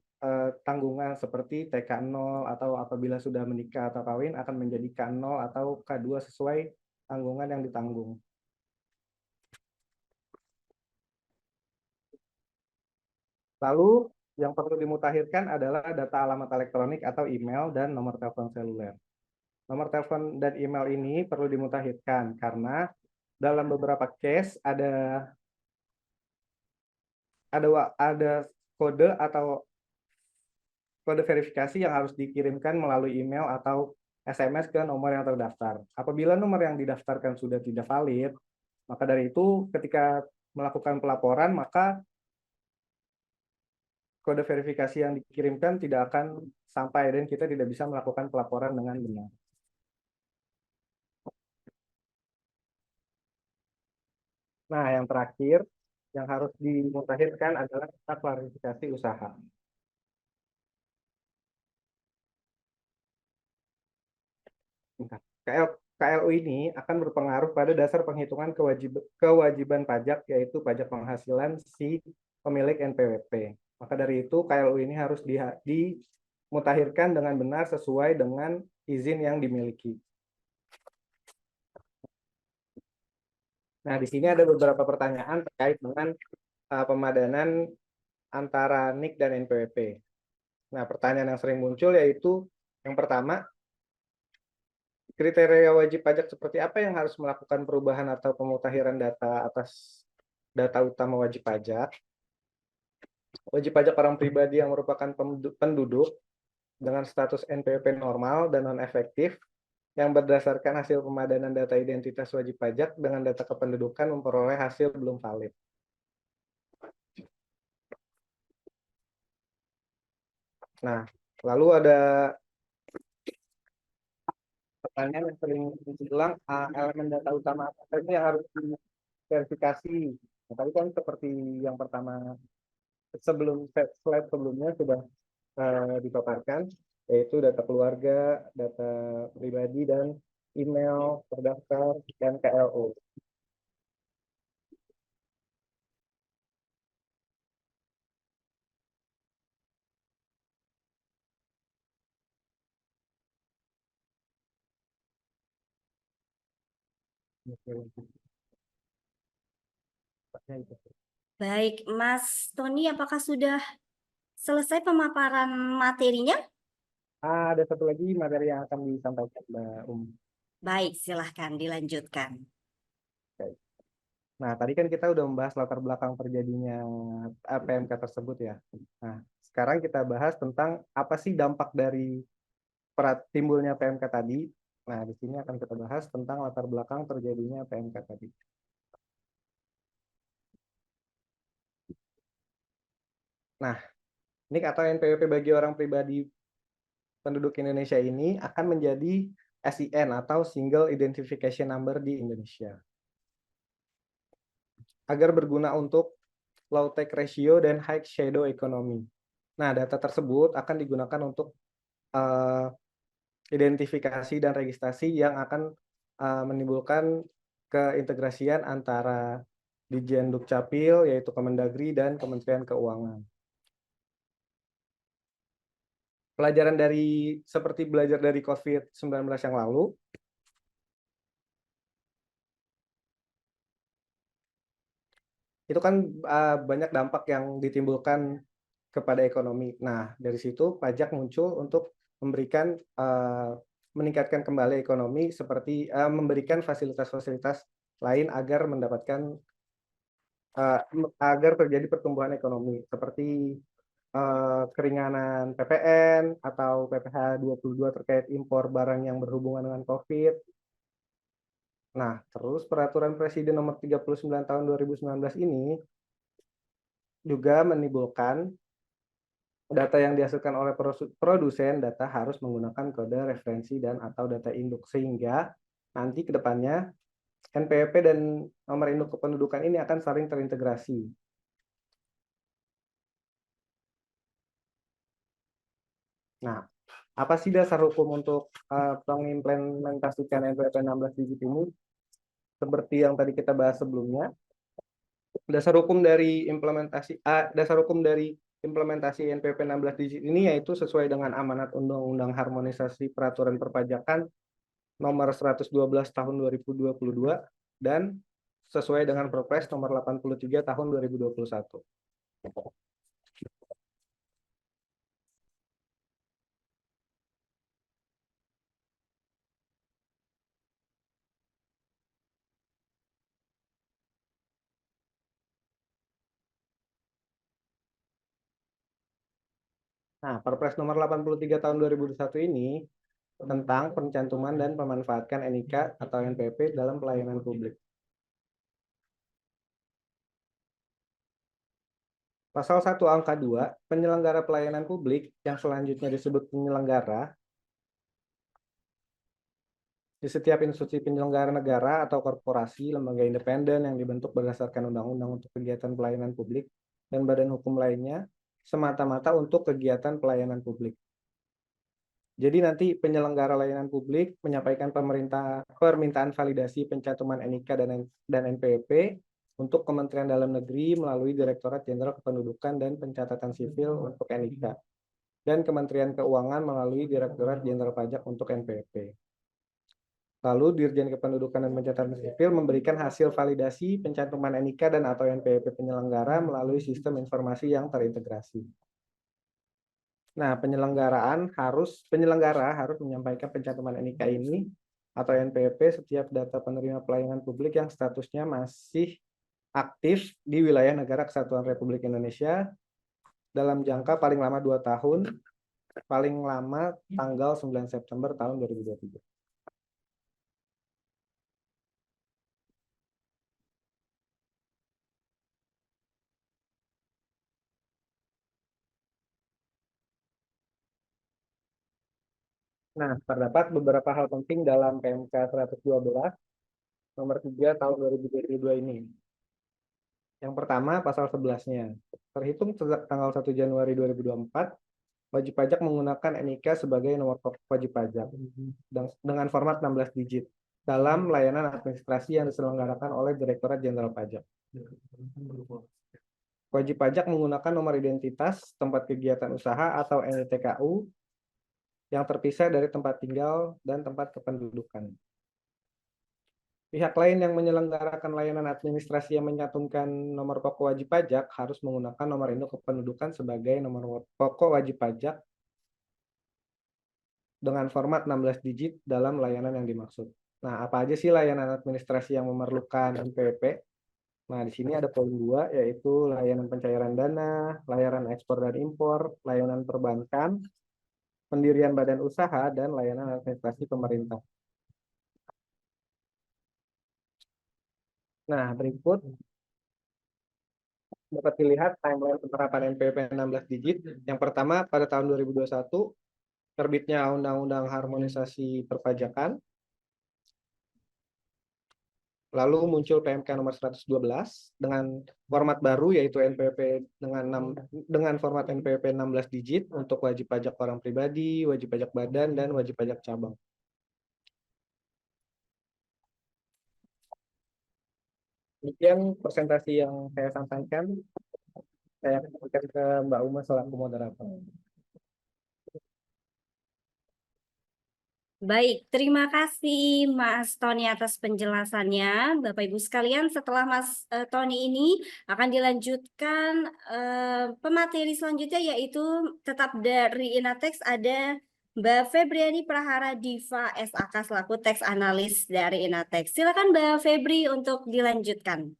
tanggungan seperti TK0 atau apabila sudah menikah atau kawin akan menjadi K0 atau K2 sesuai tanggungan yang ditanggung. Lalu yang perlu dimutakhirkan adalah data alamat elektronik atau email dan nomor telepon seluler. Nomor telepon dan email ini perlu dimutakhirkan karena dalam beberapa case ada kode atau kode verifikasi yang harus dikirimkan melalui email atau SMS ke nomor yang terdaftar. Apabila nomor yang didaftarkan sudah tidak valid, maka dari itu ketika melakukan pelaporan, maka kode verifikasi yang dikirimkan tidak akan sampai dan kita tidak bisa melakukan pelaporan dengan benar. Nah, yang terakhir yang harus dimutakhirkan adalah data klarifikasi usaha. KLU ini akan berpengaruh pada dasar penghitungan kewajiban pajak, yaitu pajak penghasilan si pemilik NPWP. Maka dari itu, KLU ini harus dimutakhirkan dengan benar sesuai dengan izin yang dimiliki. Nah, di sini ada beberapa pertanyaan terkait dengan pemadanan antara NIK dan NPWP. Nah, pertanyaan yang sering muncul yaitu yang pertama, kriteria wajib pajak seperti apa yang harus melakukan perubahan atau pemutahiran data atas data utama wajib pajak? Wajib pajak orang pribadi yang merupakan penduduk dengan status NPWP normal dan non-efektif yang berdasarkan hasil pemadanan data identitas wajib pajak dengan data kependudukan memperoleh hasil belum valid. Nah, lalu ada pertanyaan yang sering diulang, elemen data utama apa saja yang harus diverifikasi. Nah, tadi kan seperti yang pertama sebelum slide sebelumnya sudah dipaparkan, yaitu data keluarga, data pribadi, dan email terdaftar, dan KLO.
Baik, Mas Tony, apakah sudah selesai pemaparan materinya?
Ada satu lagi materi yang akan disampaikan Mbak
Baik, silahkan dilanjutkan.
Nah, tadi kan kita udah membahas latar belakang terjadinya PMK tersebut ya. Nah, sekarang kita bahas tentang apa sih dampak dari timbulnya PMK tadi. Nah, di sini akan kita bahas tentang latar belakang terjadinya PMK tadi. Nah, NIK atau NPWP bagi orang pribadi penduduk Indonesia ini akan menjadi SIN atau Single Identification Number di Indonesia. Agar berguna untuk low tech ratio dan high shadow economy. Nah, data tersebut akan digunakan untuk identifikasi dan registrasi yang akan menimbulkan keintegrasian antara Ditjen Dukcapil, yaitu Kemendagri, dan Kementerian Keuangan. Pelajaran seperti belajar dari COVID-19 yang lalu, itu kan banyak dampak yang ditimbulkan kepada ekonomi. Nah, dari situ pajak muncul untuk meningkatkan kembali ekonomi seperti memberikan fasilitas-fasilitas lain agar agar terjadi pertumbuhan ekonomi seperti keringanan PPN atau PPh 22 terkait impor barang yang berhubungan dengan COVID. Nah, terus peraturan Presiden nomor 39 tahun 2019 ini juga menimbulkan data yang dihasilkan oleh produsen data harus menggunakan kode referensi dan atau data induk, sehingga nanti ke depannya NPWP dan nomor induk kependudukan ini akan saling terintegrasi. Nah, apa sih dasar hukum untuk mengimplementasikan NPWP 16 digit ini? Seperti yang tadi kita bahas sebelumnya, dasar hukum dari implementasi NPWP 16 digit ini yaitu sesuai dengan amanat Undang-Undang Harmonisasi Peraturan Perpajakan nomor 112 tahun 2022 dan sesuai dengan Perpres nomor 83 tahun 2021. Nah, Perpres nomor 83 tahun 2021 ini tentang pencantuman dan pemanfaatkan NIK atau NPWP dalam pelayanan publik. Pasal 1 angka 2, penyelenggara pelayanan publik yang selanjutnya disebut penyelenggara di setiap institusi penyelenggara negara atau korporasi, lembaga independen yang dibentuk berdasarkan undang-undang untuk kegiatan pelayanan publik dan badan hukum lainnya semata-mata untuk kegiatan pelayanan publik. Jadi nanti penyelenggara layanan publik menyampaikan permintaan validasi pencantuman NIK dan NPWP untuk Kementerian Dalam Negeri melalui Direktorat Jenderal Kependudukan dan Pencatatan Sipil untuk NIK dan Kementerian Keuangan melalui Direktorat Jenderal Pajak untuk NPWP. Lalu Dirjen Kependudukan dan Pencatatan Sipil memberikan hasil validasi pencantuman NIK dan atau NPWP penyelenggara melalui sistem informasi yang terintegrasi. Nah, penyelenggara harus menyampaikan pencantuman NIK ini atau NPWP setiap data penerima pelayanan publik yang statusnya masih aktif di wilayah Negara Kesatuan Republik Indonesia dalam jangka paling lama 2 tahun, paling lama tanggal 9 September tahun 2023. Nah, terdapat beberapa hal penting dalam PMK 112 nomor 3 tahun 2022 ini. Yang pertama, pasal 11-nya. Terhitung sejak tanggal 1 Januari 2024, wajib pajak menggunakan NIK sebagai nomor pokok wajib pajak dengan format 16 digit dalam layanan administrasi yang diselenggarakan oleh Direktorat Jenderal Pajak. Wajib pajak menggunakan nomor identitas tempat kegiatan usaha atau NITKU yang terpisah dari tempat tinggal dan tempat kependudukan. Pihak lain yang menyelenggarakan layanan administrasi yang mencantumkan nomor pokok wajib pajak harus menggunakan nomor induk kependudukan sebagai nomor pokok wajib pajak dengan format 16 digit dalam layanan yang dimaksud. Nah, apa aja sih layanan administrasi yang memerlukan NPWP? Nah, di sini ada poin 2, yaitu layanan pencairan dana, layanan ekspor dan impor, layanan perbankan, pendirian badan usaha, dan layanan administrasi pemerintah. Nah, berikut dapat dilihat timeline penerapan NPWP 16 digit. Yang pertama, pada tahun 2021, terbitnya Undang-Undang Harmonisasi Perpajakan. Lalu muncul PMK nomor 112 dengan format baru, yaitu NPWP dengan format NPWP 16 digit untuk wajib pajak orang pribadi, wajib pajak badan, dan wajib pajak cabang. Demikian presentasi yang saya sampaikan. Saya kembalikan ke Mbak Uma selaku moderator.
Baik, terima kasih Mas Tony atas penjelasannya. Bapak Ibu sekalian, setelah Mas Tony ini akan dilanjutkan pemateri selanjutnya, yaitu tetap dari Inatex ada Mbak Febriani Prahara Diva SAK selaku teks analis dari Inatex. Silakan Mbak Febri untuk dilanjutkan.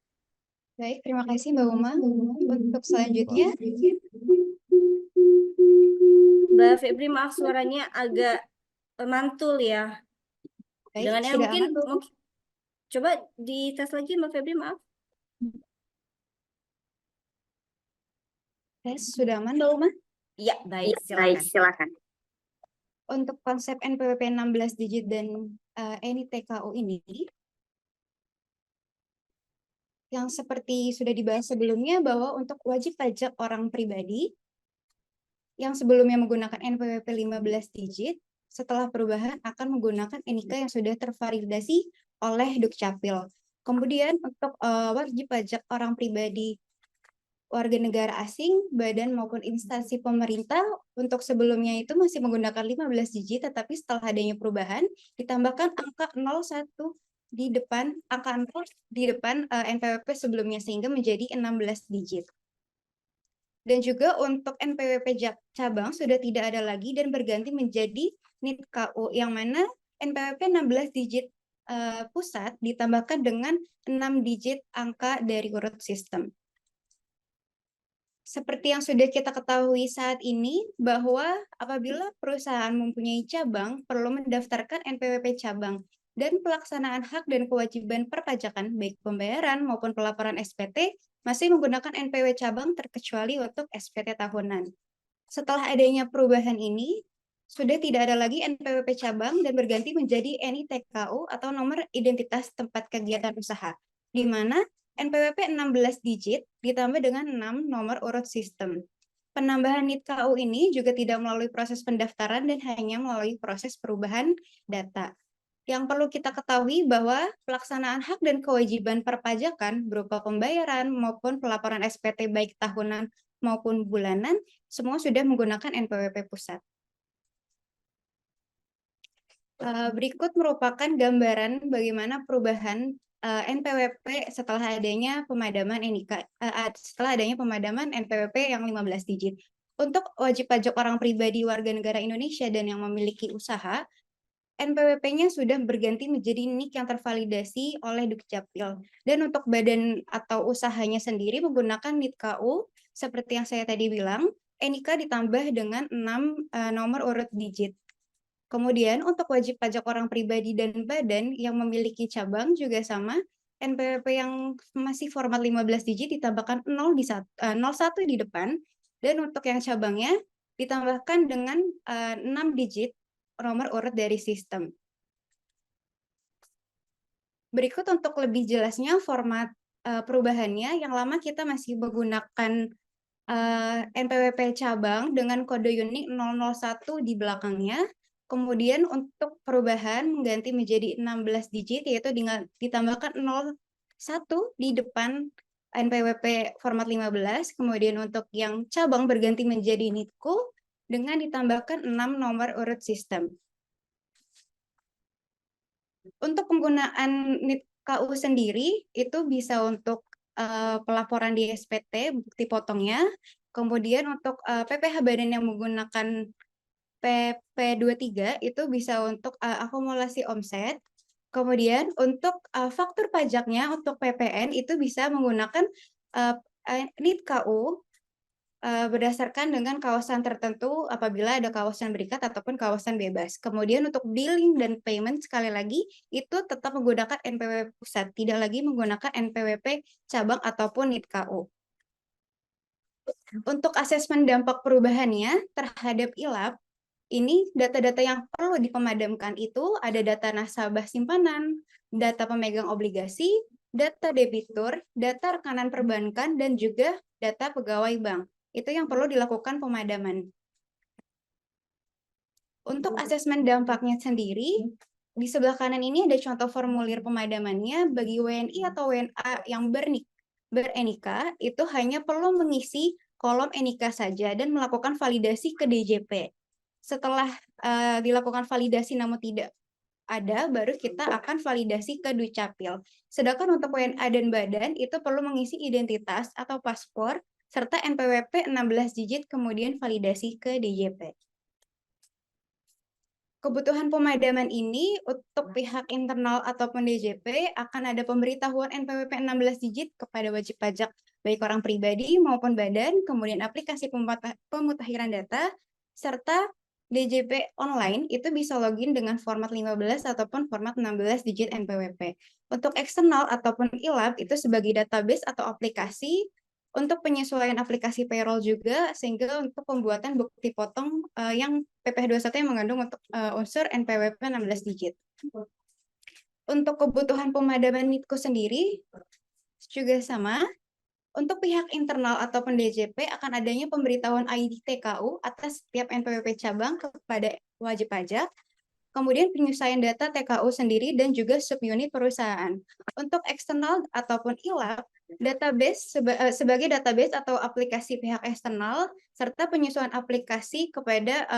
Baik, terima kasih Mbak Uma. Untuk selanjutnya,
Mbak Febri, maaf suaranya agak mantul ya.
baik,
Dengan yang
sudah
mungkin
aman, Bu?
coba dites lagi Mbak Febri, maaf.
Tes, sudah aman Mbak Uma?
Ya, baik, silakan.
Untuk konsep NPWP 16 digit dan NITKU ini, yang seperti sudah dibahas sebelumnya bahwa untuk wajib pajak orang pribadi yang sebelumnya menggunakan NPWP 15 digit, setelah perubahan akan menggunakan NIK yang sudah tervalidasi oleh Dukcapil. Kemudian untuk wajib pajak orang pribadi warga negara asing, badan maupun instansi pemerintah untuk sebelumnya itu masih menggunakan 15 digit, tetapi setelah adanya perubahan ditambahkan angka 01 di depan NPWP sebelumnya sehingga menjadi 16 digit. Dan juga untuk NPWP cabang sudah tidak ada lagi dan berganti menjadi NITKU yang mana NPWP 16 digit pusat ditambahkan dengan 6 digit angka dari urut sistem. Seperti yang sudah kita ketahui saat ini bahwa apabila perusahaan mempunyai cabang perlu mendaftarkan NPWP cabang dan pelaksanaan hak dan kewajiban perpajakan baik pembayaran maupun pelaporan SPT masih menggunakan NPW cabang terkecuali untuk SPT tahunan. Setelah adanya perubahan ini, sudah tidak ada lagi NPWP cabang dan berganti menjadi NITKU atau nomor identitas tempat kegiatan usaha, di mana NPWP 16 digit ditambah dengan 6 nomor urut sistem. Penambahan NITKU ini juga tidak melalui proses pendaftaran dan hanya melalui proses perubahan data. Yang perlu kita ketahui bahwa pelaksanaan hak dan kewajiban perpajakan berupa pembayaran maupun pelaporan SPT baik tahunan maupun bulanan, semua sudah menggunakan NPWP pusat. Berikut merupakan gambaran bagaimana perubahan NPWP setelah adanya pemadaman NPWP yang 15 digit. Untuk wajib pajak orang pribadi warga negara Indonesia dan yang memiliki usaha, NPWP-nya sudah berganti menjadi NIK yang tervalidasi oleh Dukcapil. Dan untuk badan atau usahanya sendiri menggunakan NIK KU, seperti yang saya tadi bilang, NIK ditambah dengan 6 nomor urut digit. Kemudian untuk wajib pajak orang pribadi dan badan yang memiliki cabang juga sama, NPWP yang masih format 15 digit ditambahkan 01 di depan, dan untuk yang cabangnya ditambahkan dengan 6 digit nomor urut dari sistem. Berikut untuk lebih jelasnya format perubahannya, yang lama kita masih menggunakan NPWP cabang dengan kode unik 001 di belakangnya. Kemudian untuk perubahan mengganti menjadi 16 digit, yaitu ditambahkan 01 di depan NPWP format 15. Kemudian untuk yang cabang berganti menjadi NITKU dengan ditambahkan 6 nomor urut sistem. Untuk penggunaan NIT KU sendiri, itu bisa untuk pelaporan di SPT, bukti potongnya. Kemudian untuk PPh badan yang menggunakan PP23 itu bisa untuk akumulasi omset. Kemudian untuk faktur pajaknya untuk PPN itu bisa menggunakan NIT KU berdasarkan dengan kawasan tertentu apabila ada kawasan berikat ataupun kawasan bebas. Kemudian untuk billing dan payment sekali lagi itu tetap menggunakan NPWP pusat, tidak lagi menggunakan NPWP cabang ataupun NIT KU. Untuk asesmen dampak perubahannya terhadap ILAP, ini data-data yang perlu dipemadamkan itu ada data nasabah simpanan, data pemegang obligasi, data debitur, data rekanan perbankan, dan juga data pegawai bank. Itu yang perlu dilakukan pemadaman. Untuk asesmen dampaknya sendiri, di sebelah kanan ini ada contoh formulir pemadamannya. Bagi WNI atau WNA yang ber-NIK, itu hanya perlu mengisi kolom NIK saja dan melakukan validasi ke DJP. Setelah dilakukan validasi namun tidak ada, baru kita akan validasi ke Dukcapil. Sedangkan untuk WNA dan badan itu perlu mengisi identitas atau paspor serta NPWP 16 digit kemudian validasi ke DJP. Kebutuhan pemadaman ini untuk pihak internal ataupun DJP akan ada pemberitahuan NPWP 16 digit kepada wajib pajak baik orang pribadi maupun badan, kemudian aplikasi pemutakhiran data, serta DJP online itu bisa login dengan format 15 ataupun format 16 digit NPWP. Untuk eksternal ataupun ILAP itu sebagai database atau aplikasi untuk penyesuaian aplikasi payroll juga, sehingga untuk pembuatan bukti potong yang PPh 21 yang mengandung untuk unsur NPWP 16 digit. Untuk kebutuhan pemadaman NITKU sendiri juga sama. Untuk pihak internal ataupun DJP akan adanya pemberitahuan ID TKU atas setiap NPWP cabang kepada wajib pajak, kemudian penyesuaian data TKU sendiri dan juga subunit perusahaan. Untuk eksternal ataupun ILAP, database sebagai database atau aplikasi pihak eksternal, serta penyesuaian aplikasi kepada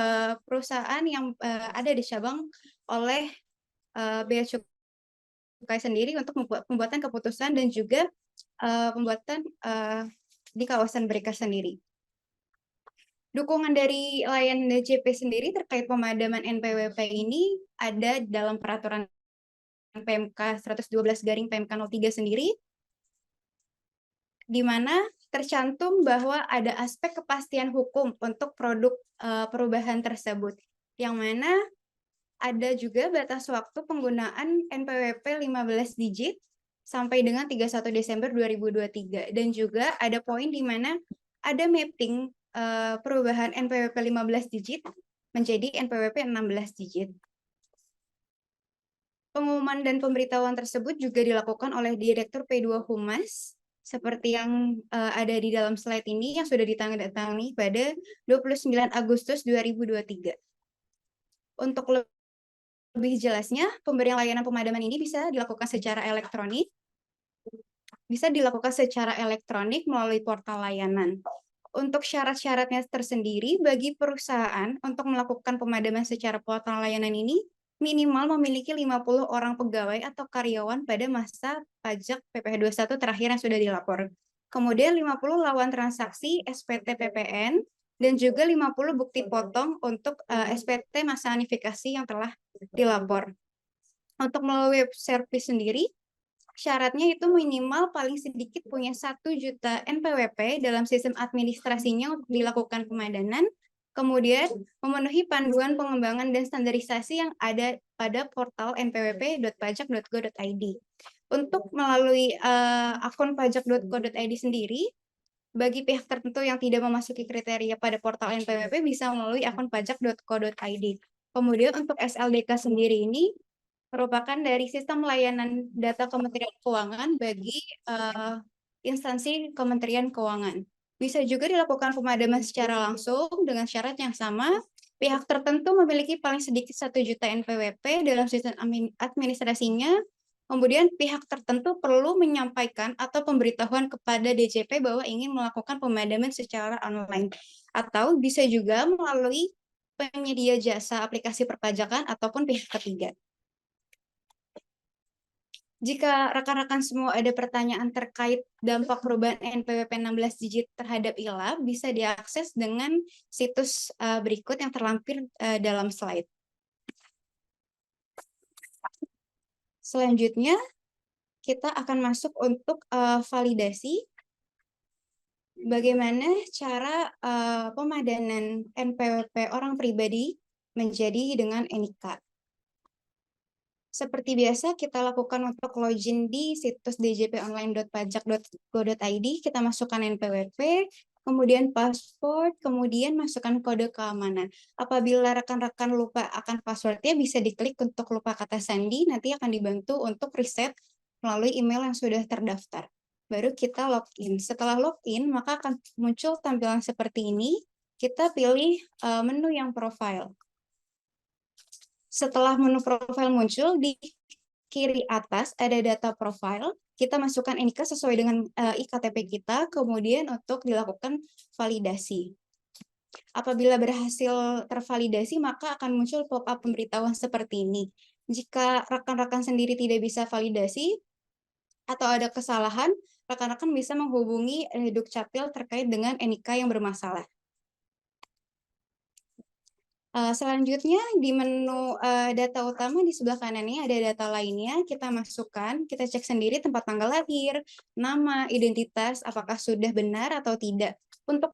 perusahaan yang ada di cabang oleh Bea Cukai sendiri untuk pembuatan keputusan dan juga pembuatan di kawasan berikat sendiri. Dukungan dari layanan DJP sendiri terkait pemadaman NPWP ini ada dalam peraturan PMK 112/PMK 03 sendiri, di mana tercantum bahwa ada aspek kepastian hukum untuk produk perubahan tersebut, yang mana ada juga batas waktu penggunaan NPWP 15 digit sampai dengan 31 Desember 2023. Dan juga ada poin di mana ada mapping perubahan NPWP 15 digit menjadi NPWP 16 digit. Pengumuman dan pemberitahuan tersebut juga dilakukan oleh Direktur P2 Humas, seperti yang ada di dalam slide ini yang sudah ditandatangani pada 29 Agustus 2023. Untuk lebih jelasnya, pemberian layanan pemadaman ini bisa dilakukan secara elektronik, melalui portal layanan. Untuk syarat-syaratnya tersendiri bagi perusahaan untuk melakukan pemadaman secara portal layanan ini minimal memiliki 50 orang pegawai atau karyawan pada masa pajak PPh 21 terakhir yang sudah dilapor. Kemudian 50 lawan transaksi SPT PPN dan juga 50 bukti potong untuk SPT masa notifikasi yang telah dilapor. Untuk melalui web service sendiri, syaratnya itu minimal paling sedikit punya 1 juta NPWP dalam sistem administrasinya untuk dilakukan pemadanan, kemudian memenuhi panduan pengembangan dan standarisasi yang ada pada portal npwp.pajak.go.id. Untuk melalui akun pajak.go.id sendiri, bagi pihak tertentu yang tidak memasuki kriteria pada portal NPWP bisa melalui akun pajak.co.id. Kemudian untuk SLDK sendiri ini merupakan dari sistem layanan data Kementerian Keuangan bagi instansi Kementerian Keuangan. Bisa juga dilakukan pemadaman secara langsung dengan syarat yang sama. Pihak tertentu memiliki paling sedikit 1 juta NPWP dalam sistem administrasinya. Kemudian pihak tertentu perlu menyampaikan atau pemberitahuan kepada DJP bahwa ingin melakukan pemadaman secara online. Atau bisa juga melalui penyedia jasa aplikasi perpajakan ataupun pihak ketiga. Jika rekan-rekan semua ada pertanyaan terkait dampak perubahan NPWP 16 digit terhadap ILA, bisa diakses dengan situs berikut yang terlampir dalam slide. Selanjutnya, kita akan masuk untuk validasi. Bagaimana cara pemadanan NPWP orang pribadi menjadi dengan NIK. Seperti biasa, kita lakukan untuk login di situs djponline.pajak.go.id. Kita masukkan NPWP, kemudian password, kemudian masukkan kode keamanan. Apabila rekan-rekan lupa akan passwordnya, bisa diklik untuk lupa kata sandi, nanti akan dibantu untuk reset melalui email yang sudah terdaftar. Baru kita login. Setelah login, maka akan muncul tampilan seperti ini. Kita pilih menu yang profile. Setelah menu profile muncul, di kiri atas ada data profile. Kita masukkan NIK sesuai dengan IKTP kita, kemudian untuk dilakukan validasi. Apabila berhasil tervalidasi, maka akan muncul pop-up pemberitahuan seperti ini. Jika rekan-rekan sendiri tidak bisa validasi atau ada kesalahan, rekan-rekan bisa menghubungi Dukcapil terkait dengan NIK yang bermasalah. Selanjutnya di menu data utama di sebelah kanannya ada data lainnya, kita masukkan, kita cek sendiri tempat tanggal lahir, nama, identitas, apakah sudah benar atau tidak. Untuk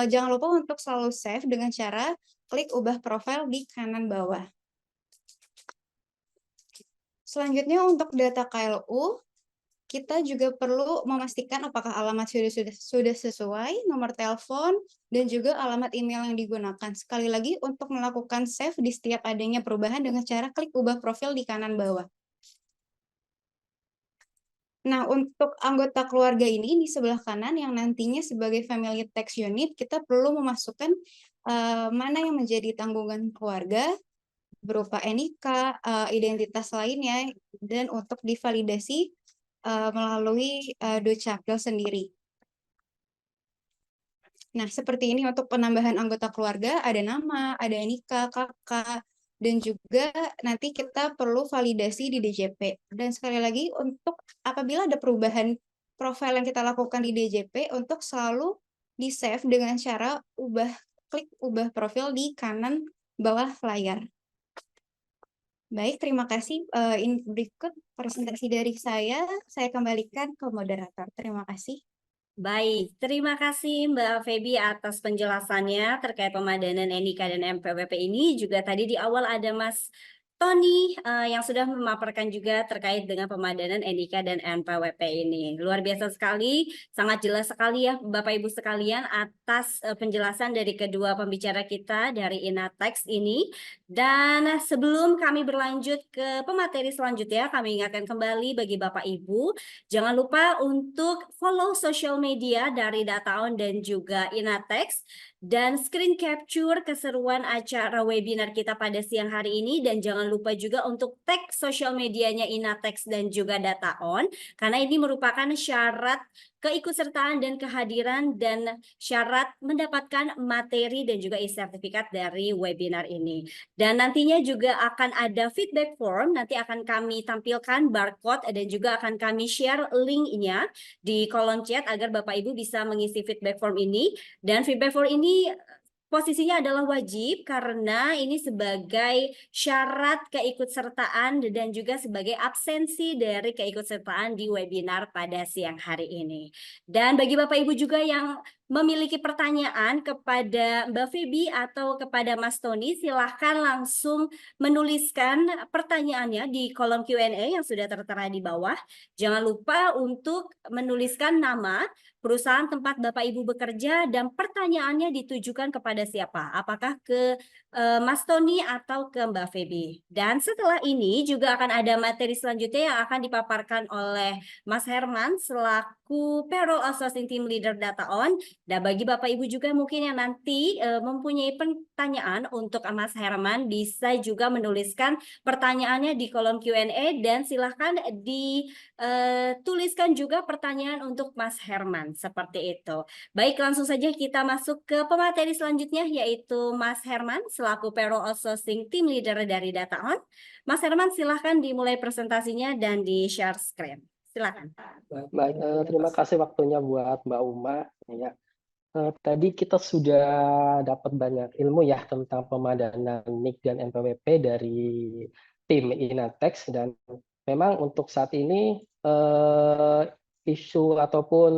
jangan lupa untuk selalu save dengan cara klik ubah profil di kanan bawah. Selanjutnya untuk data KLU, kita juga perlu memastikan apakah alamat sudah sesuai, nomor telepon, dan juga alamat email yang digunakan. Sekali lagi, untuk melakukan save di setiap adanya perubahan dengan cara klik ubah profil di kanan bawah. Nah, untuk anggota keluarga ini di sebelah kanan yang nantinya sebagai family tax unit, kita perlu memasukkan mana yang menjadi tanggungan keluarga, berupa NIK, identitas lainnya, dan untuk divalidasi melalui Dukcapil sendiri. Nah, seperti ini untuk penambahan anggota keluarga, ada nama, ada NIK, kakak, dan juga nanti kita perlu validasi di DJP. Dan sekali lagi, untuk apabila ada perubahan profil yang kita lakukan di DJP, untuk selalu di-save dengan cara klik ubah profil di kanan bawah layar. Baik, terima kasih. Ini berikut presentasi dari saya kembalikan ke moderator. Terima kasih.
Baik, terima kasih Mbak Feby atas penjelasannya terkait pemadanan NIK dan NPWP ini. Juga tadi di awal ada Mas Tony yang sudah memaparkan juga terkait dengan pemadanan NIK dan NPWP ini. Luar biasa sekali, sangat jelas sekali ya Bapak Ibu sekalian atas penjelasan dari kedua pembicara kita dari Inatex ini. Dan sebelum kami berlanjut ke pemateri selanjutnya, kami ingatkan kembali bagi Bapak Ibu, jangan lupa untuk follow social media dari Dataon dan juga Inatex dan screen capture keseruan acara webinar kita pada siang hari ini, dan jangan lupa juga untuk tag social medianya Inatex dan juga Dataon karena ini merupakan syarat keikutsertaan dan kehadiran dan syarat mendapatkan materi dan juga e-sertifikat dari webinar ini. Dan nantinya juga akan ada feedback form, nanti akan kami tampilkan barcode dan juga akan kami share linknya di kolom chat agar Bapak Ibu bisa mengisi feedback form ini. Dan feedback form ini posisinya adalah wajib karena ini sebagai syarat keikutsertaan dan juga sebagai absensi dari keikutsertaan di webinar pada siang hari ini. Dan bagi Bapak Ibu juga yang memiliki pertanyaan kepada Mbak Feby atau kepada Mas Tony, silahkan langsung menuliskan pertanyaannya di kolom Q&A yang sudah tertera di bawah. Jangan lupa untuk menuliskan nama, perusahaan tempat Bapak Ibu bekerja, dan pertanyaannya ditujukan kepada siapa? Apakah ke Mas Tony atau ke Mbak Feby? Dan setelah ini juga akan ada materi selanjutnya yang akan dipaparkan oleh Mas Herman selaku Payroll Outsourcing Team Leader Data On. Dan bagi Bapak Ibu juga mungkin yang nanti mempunyai pertanyaan untuk Mas Herman, bisa juga menuliskan pertanyaannya di kolom Q&A dan silahkan dituliskan juga pertanyaan untuk Mas Herman, seperti itu. Baik, langsung saja kita masuk ke pemateri selanjutnya, yaitu Mas Herman selaku Payroll Outsourcing Team Leader dari Data On. Mas Herman, silahkan dimulai presentasinya dan di-share screen. Silakan.
Baik, terima kasih waktunya buat Mbak Uma. Ya, tadi kita sudah dapat banyak ilmu ya tentang pemadanan NIK dan NPWP dari tim Inatex, dan memang untuk saat ini isu ataupun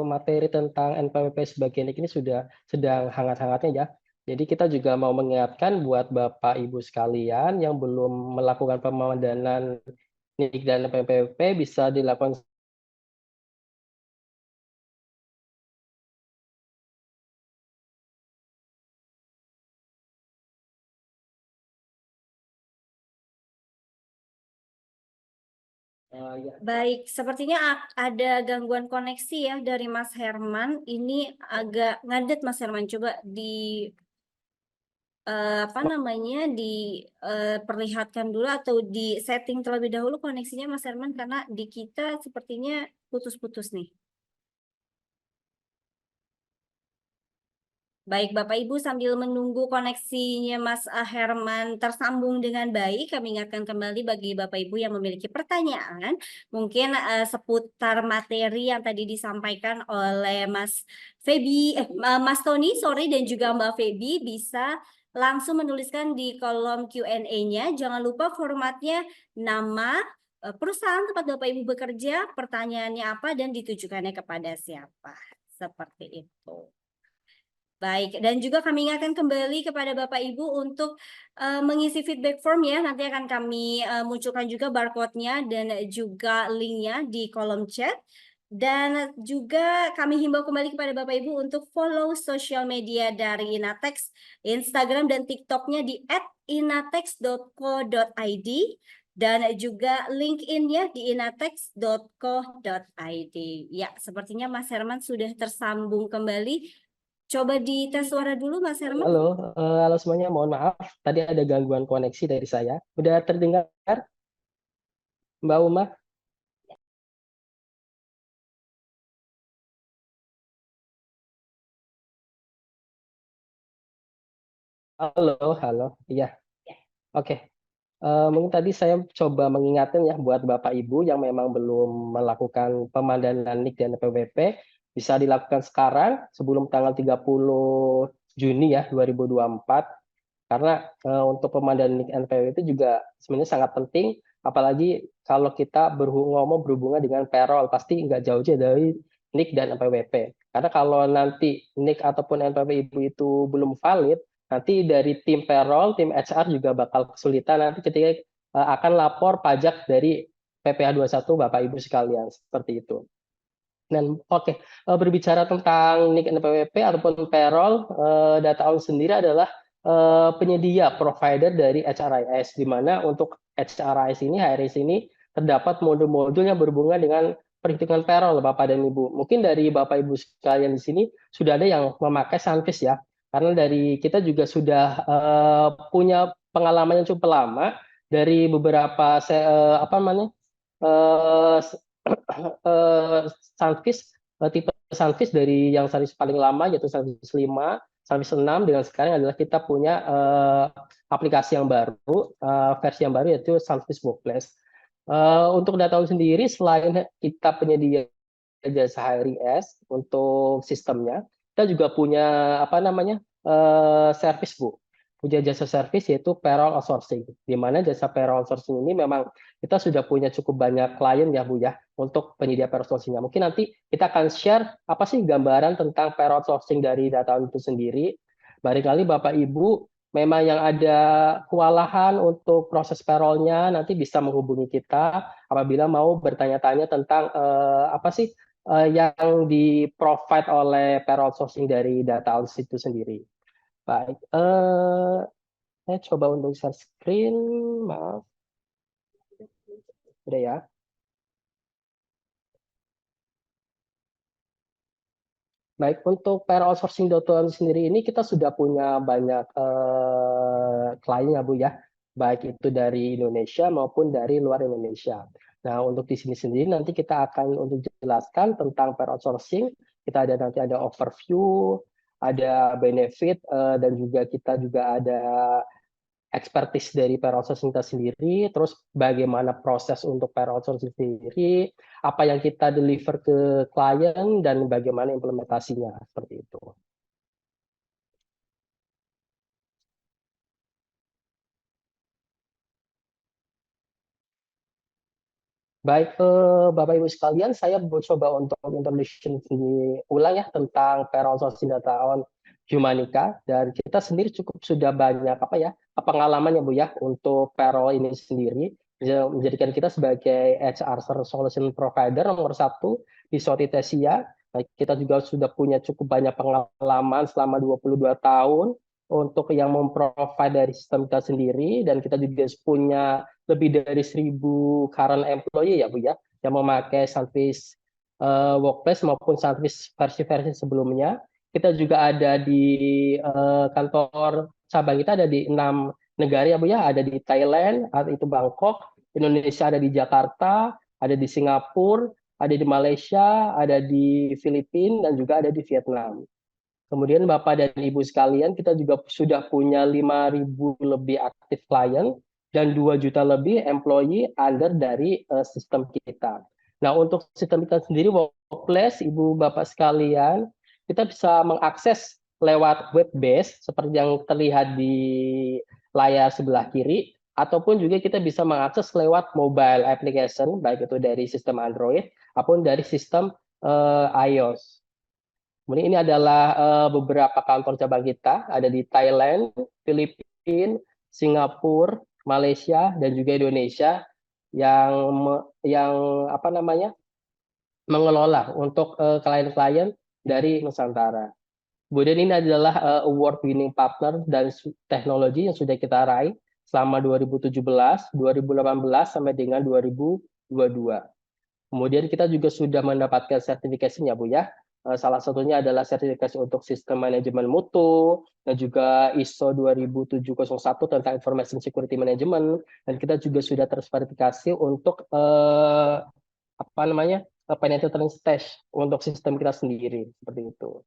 materi tentang NPWP sebagai NIK ini sudah sedang hangat-hangatnya ya. Jadi kita juga mau mengingatkan buat Bapak Ibu sekalian yang belum melakukan pemadanan NIK dan NPWP bisa dilakukan ya.
Baik, sepertinya ada gangguan koneksi ya dari Mas Herman. Ini agak ngadet Mas Herman. Coba di apa namanya diperlihatkan dulu atau di setting terlebih dahulu koneksinya Mas Herman, karena di kita sepertinya putus-putus nih. Baik, Bapak Ibu, sambil menunggu koneksinya Mas Herman tersambung dengan baik, kami ingatkan kembali bagi Bapak Ibu yang memiliki pertanyaan, mungkin seputar materi yang tadi disampaikan oleh Mas Feby, Mas Tony, sorry, dan juga Mbak Feby, bisa langsung menuliskan di kolom Q&A-nya. Jangan lupa formatnya nama, perusahaan tempat Bapak Ibu bekerja, pertanyaannya apa, dan ditujukannya kepada siapa. Seperti itu. Baik, dan juga kami ingatkan kembali kepada Bapak Ibu untuk mengisi feedback form ya. Nanti akan kami munculkan juga barcode-nya dan juga link-nya di kolom chat. Dan juga kami himbau kembali kepada Bapak Ibu untuk follow sosial media dari Inatex, Instagram dan TikTok-nya di @inatex.co.id. Dan juga LinkedIn-nya di inatex.co.id. Ya, sepertinya Mas Herman sudah tersambung kembali. Coba dites suara dulu Mas Herman.
Halo semuanya, mohon maaf tadi ada gangguan koneksi dari saya. Udah terdengar Mbak Uma? Halo, iya. Oke. Mungkin tadi saya coba mengingatkan ya buat Bapak Ibu yang memang belum melakukan pemadanan NIK dan NPWP, bisa dilakukan sekarang sebelum tanggal 30 Juni ya 2024. Karena untuk pemadanan NIK NPWP itu juga sebenarnya sangat penting, apalagi kalau kita berhubungan dengan payroll, pasti nggak jauh-jauh dari NIK dan NPWP. Karena kalau nanti NIK ataupun NPWP Ibu itu belum valid, nanti dari tim payroll, tim HR juga bakal kesulitan nanti ketika akan lapor pajak dari PPh 21 Bapak Ibu sekalian, seperti itu. Dan berbicara tentang NIK NPWP ataupun payroll, Data On sendiri adalah penyedia provider dari HRIS, di mana untuk HRIS ini, HRIS ini terdapat modul-modul yang berhubungan dengan perhitungan payroll Bapak dan Ibu. Mungkin dari Bapak Ibu sekalian di sini sudah ada yang memakai Sunfish ya, karena dari kita juga sudah punya pengalaman yang cukup lama dari beberapa Sunfish, tipe Sunfish dari yang service paling lama yaitu Sunfish 5, Sunfish 6 dengan sekarang adalah kita punya aplikasi yang baru, versi yang baru yaitu Sunfish Workplace. Untuk Dataon sendiri, selain kita penyedia jasa HRIS untuk sistemnya, kita juga punya service Bu, punya jasa service yaitu payroll outsourcing, di mana jasa payroll outsourcing ini memang kita sudah punya cukup banyak klien ya Bu ya untuk penyedia payroll outsourcing-nya. Mungkin nanti kita akan share apa sih gambaran tentang payroll outsourcing dari Dataon itu sendiri. Barangkali Bapak Ibu memang yang ada kewalahan untuk proses payroll-nya, nanti bisa menghubungi kita apabila mau bertanya-tanya tentang apa sih yang di-provide oleh payroll outsourcing dari Dataon itu sendiri. Baik, saya coba untuk share screen, maaf. Udah ya. Baik, untuk payroll outsourcing Dataon sendiri ini kita sudah punya banyak klien ya Bu ya, baik itu dari Indonesia maupun dari luar Indonesia. Nah, untuk di sini sendiri nanti kita akan untuk jelaskan tentang payroll outsourcing. Kita nanti ada overview, ada benefit, dan juga kita juga ada expertise dari payroll outsourcing kita sendiri, terus bagaimana proses untuk payroll outsourcing sendiri, apa yang kita deliver ke klien, dan bagaimana implementasinya, seperti itu. Baik, Bapak Ibu sekalian, saya coba untuk introduction ulang ya tentang payroll outsourcing Dataon Humanica, dan kita sendiri cukup sudah banyak pengalaman ya Bu ya untuk payroll ini sendiri, menjadikan kita sebagai HR solution provider nomor 1 di Southeast Asia. Kita juga sudah punya cukup banyak pengalaman selama 22 tahun untuk yang memprovide dari sistem kita sendiri, dan kita juga punya lebih dari 1.000 current employee ya Bu ya, yang memakai Sunfish Workplace maupun Sunfish versi-versi sebelumnya. Kita juga ada di kantor cabang kita ada di 6 negara ya Bu ya, ada di Thailand, itu Bangkok, Indonesia ada di Jakarta, ada di Singapura, ada di Malaysia, ada di Filipina, dan juga ada di Vietnam. Kemudian Bapak dan Ibu sekalian, kita juga sudah punya 5.000 lebih aktif klien dan 2 juta lebih employee under dari sistem kita. Nah, untuk sistem kita sendiri, Workplace, Ibu Bapak sekalian, kita bisa mengakses lewat web base seperti yang terlihat di layar sebelah kiri, ataupun juga kita bisa mengakses lewat mobile application, baik itu dari sistem Android maupun dari sistem iOS. Kemudian ini adalah beberapa kantor cabang kita, ada di Thailand, Filipina, Singapura, Malaysia, dan juga Indonesia yang mengelola untuk klien-klien dari Nusantara. Kemudian ini adalah award-winning partner dan teknologi yang sudah kita raih selama 2017, 2018, sampai dengan 2022. Kemudian kita juga sudah mendapatkan sertifikasinya Bu ya. Salah satunya adalah sertifikasi untuk sistem manajemen mutu, dan juga ISO 27001 tentang Information Security Management, dan kita juga sudah terverifikasi untuk penetration test untuk sistem kita sendiri, seperti itu.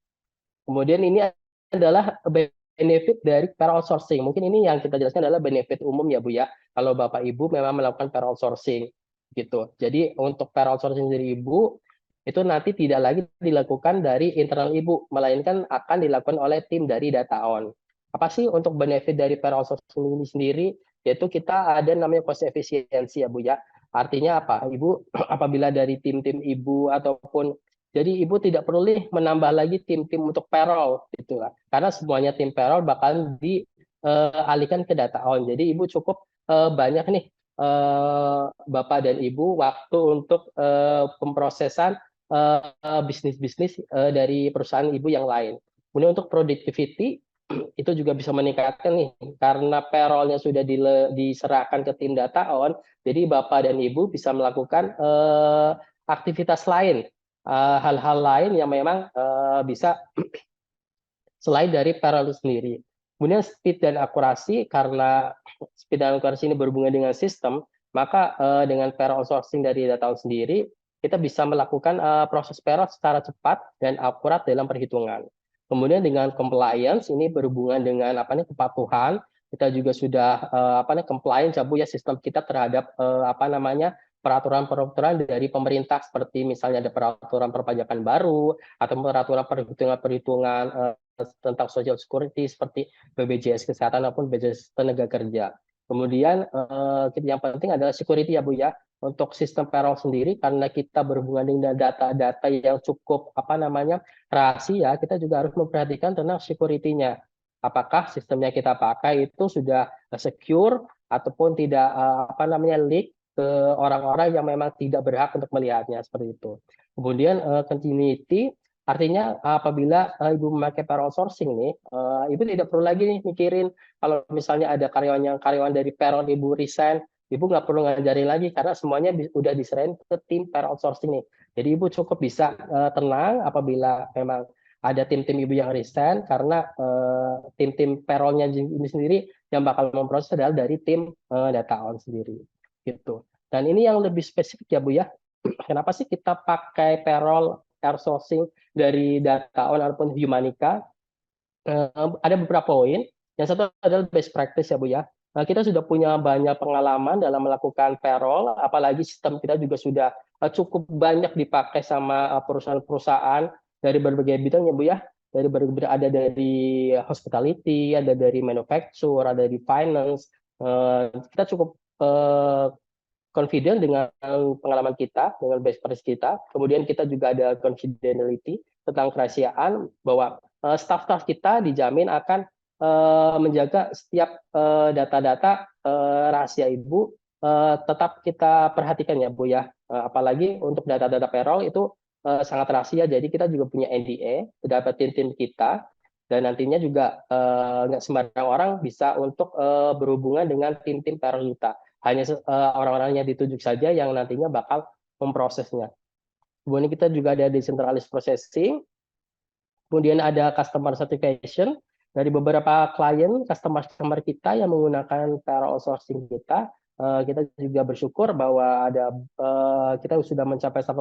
Kemudian ini adalah benefit dari payroll outsourcing. Mungkin ini yang kita jelaskan adalah benefit umum ya Bu ya, kalau Bapak Ibu memang melakukan payroll outsourcing gitu. Jadi untuk payroll outsourcing dari Ibu itu nanti tidak lagi dilakukan dari internal Ibu, melainkan akan dilakukan oleh tim dari Dataon. Apa sih untuk benefit dari payroll outsourcing ini sendiri? Yaitu kita ada namanya cost efisiensi ya Bu ya. Artinya apa? Ibu apabila dari tim-tim Ibu ataupun jadi Ibu tidak perlu menambah lagi tim-tim untuk payroll gitu lah. Karena semuanya tim payroll bakal dialihkan ke Dataon. Jadi Ibu cukup banyak nih Bapak dan Ibu waktu untuk pemrosesan bisnis-bisnis dari perusahaan Ibu yang lain. Kemudian untuk productivity itu juga bisa meningkatkan nih, karena payroll-nya sudah diserahkan ke tim Dataon, jadi Bapak dan Ibu bisa melakukan aktivitas lain, hal-hal lain yang memang bisa selain dari payroll sendiri. Kemudian speed dan akurasi, karena speed dan akurasi ini berhubungan dengan sistem, maka dengan payroll outsourcing dari Dataon sendiri, kita bisa melakukan proses payroll secara cepat dan akurat dalam perhitungan. Kemudian dengan compliance ini berhubungan dengan kepatuhan, kita juga sudah compliance ya Bu ya, sistem kita terhadap peraturan-peraturan dari pemerintah, seperti misalnya ada peraturan perpajakan baru atau peraturan perhitungan-perhitungan tentang social security seperti BPJS Kesehatan maupun BPJS Tenaga Kerja. Kemudian yang penting adalah security ya Bu ya, untuk sistem payroll sendiri, karena kita berhubungan dengan data-data yang cukup rahasia, kita juga harus memperhatikan tentang security-nya. Apakah sistem yang kita pakai itu sudah secure ataupun tidak leak ke orang-orang yang memang tidak berhak untuk melihatnya, seperti itu. Kemudian continuity, artinya apabila Ibu memakai payroll sourcing nih, Ibu tidak perlu lagi nih mikirin kalau misalnya ada karyawan dari payroll Ibu resign, Ibu nggak perlu ngajarin lagi karena semuanya udah diserahin ke tim payroll sourcing nih. Jadi Ibu cukup bisa tenang apabila memang ada tim-tim Ibu yang resign, karena tim-tim payroll-nya ini sendiri yang bakal memproses adalah dari tim data on sendiri. Gitu. Dan ini yang lebih spesifik ya Bu ya. Kenapa sih kita pakai payroll outsourcing dari data on ataupun Humanica? Ada beberapa poin. Yang satu adalah best practice ya Bu ya. Kita sudah punya banyak pengalaman dalam melakukan payroll, apalagi sistem kita juga sudah cukup banyak dipakai sama perusahaan-perusahaan dari berbagai bidang ya Bu ya. Ada dari hospitality, ada dari manufacture, ada dari finance. Kita cukup confident dengan pengalaman kita, dengan best practice kita. Kemudian kita juga ada confidentiality tentang kerahasiaan, bahwa staff-staff kita dijamin akan menjaga setiap data-data rahasia Ibu tetap kita perhatikan ya Bu ya. Apalagi untuk data-data payroll itu sangat rahasia, jadi kita juga punya NDA terhadap tim-tim kita, dan nantinya juga nggak sembarang orang bisa untuk berhubungan dengan tim-tim payroll kita. Hanya orang-orang yang ditunjuk saja yang nantinya bakal memprosesnya. Kemudian kita juga ada decentralized processing, kemudian ada customer certification dari beberapa klien customer kita yang menggunakan payroll outsourcing kita. Kita juga bersyukur bahwa kita sudah mencapai 1%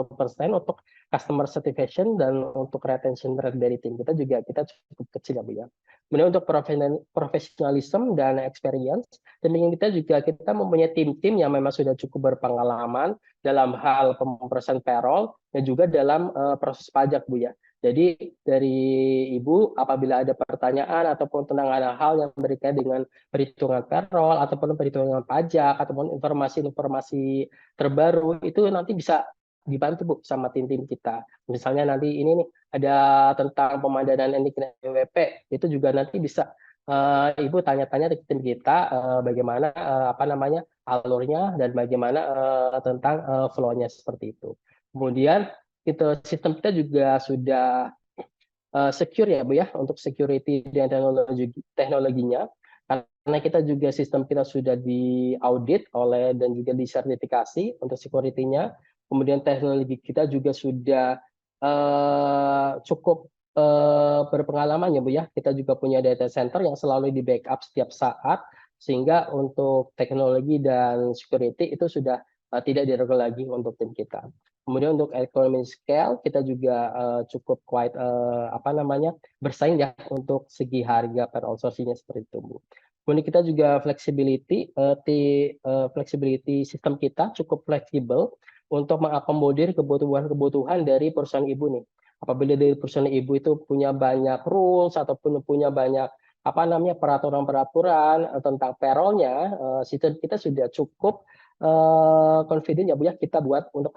untuk customer certification, dan untuk retention rate dari tim kita juga cukup kecil ya Bu ya. Kemudian untuk professionalism dan experience, dan kita mempunyai tim-tim yang memang sudah cukup berpengalaman dalam hal pemrosesan payroll dan juga dalam proses pajak Bu ya. Jadi dari Ibu apabila ada pertanyaan ataupun tentang ada hal yang berkaitan dengan perhitungan payroll ataupun perhitungan pajak ataupun informasi-informasi terbaru, itu nanti bisa dibantu Bu sama tim-tim kita. Misalnya nanti ini nih ada tentang pemadanan NIK dan NPWP, itu juga nanti bisa Ibu tanya-tanya ke tim kita bagaimana alurnya dan bagaimana tentang flow-nya seperti itu. Kemudian sistem kita juga sudah secure ya Bu ya, untuk security dan teknologinya, karena kita juga sistem kita sudah diaudit oleh dan juga disertifikasi untuk security-nya. Kemudian teknologi kita juga sudah cukup berpengalaman ya Bu ya. Kita juga punya data center yang selalu di backup setiap saat, sehingga untuk teknologi dan security itu sudah tidak diragukan lagi untuk tim kita. Kemudian untuk economy scale kita juga cukup quite bersaing ya untuk segi harga per outsourcing-nya seperti itu Bu. Kemudian kita juga flexibility sistem kita cukup fleksibel untuk mengakomodir kebutuhan dari perusahaan Ibu nih. Apabila dari perusahaan Ibu itu punya banyak rules ataupun punya banyak peraturan-peraturan tentang payroll-nya, sistem kita sudah cukup confident ya Bu ya, kita buat untuk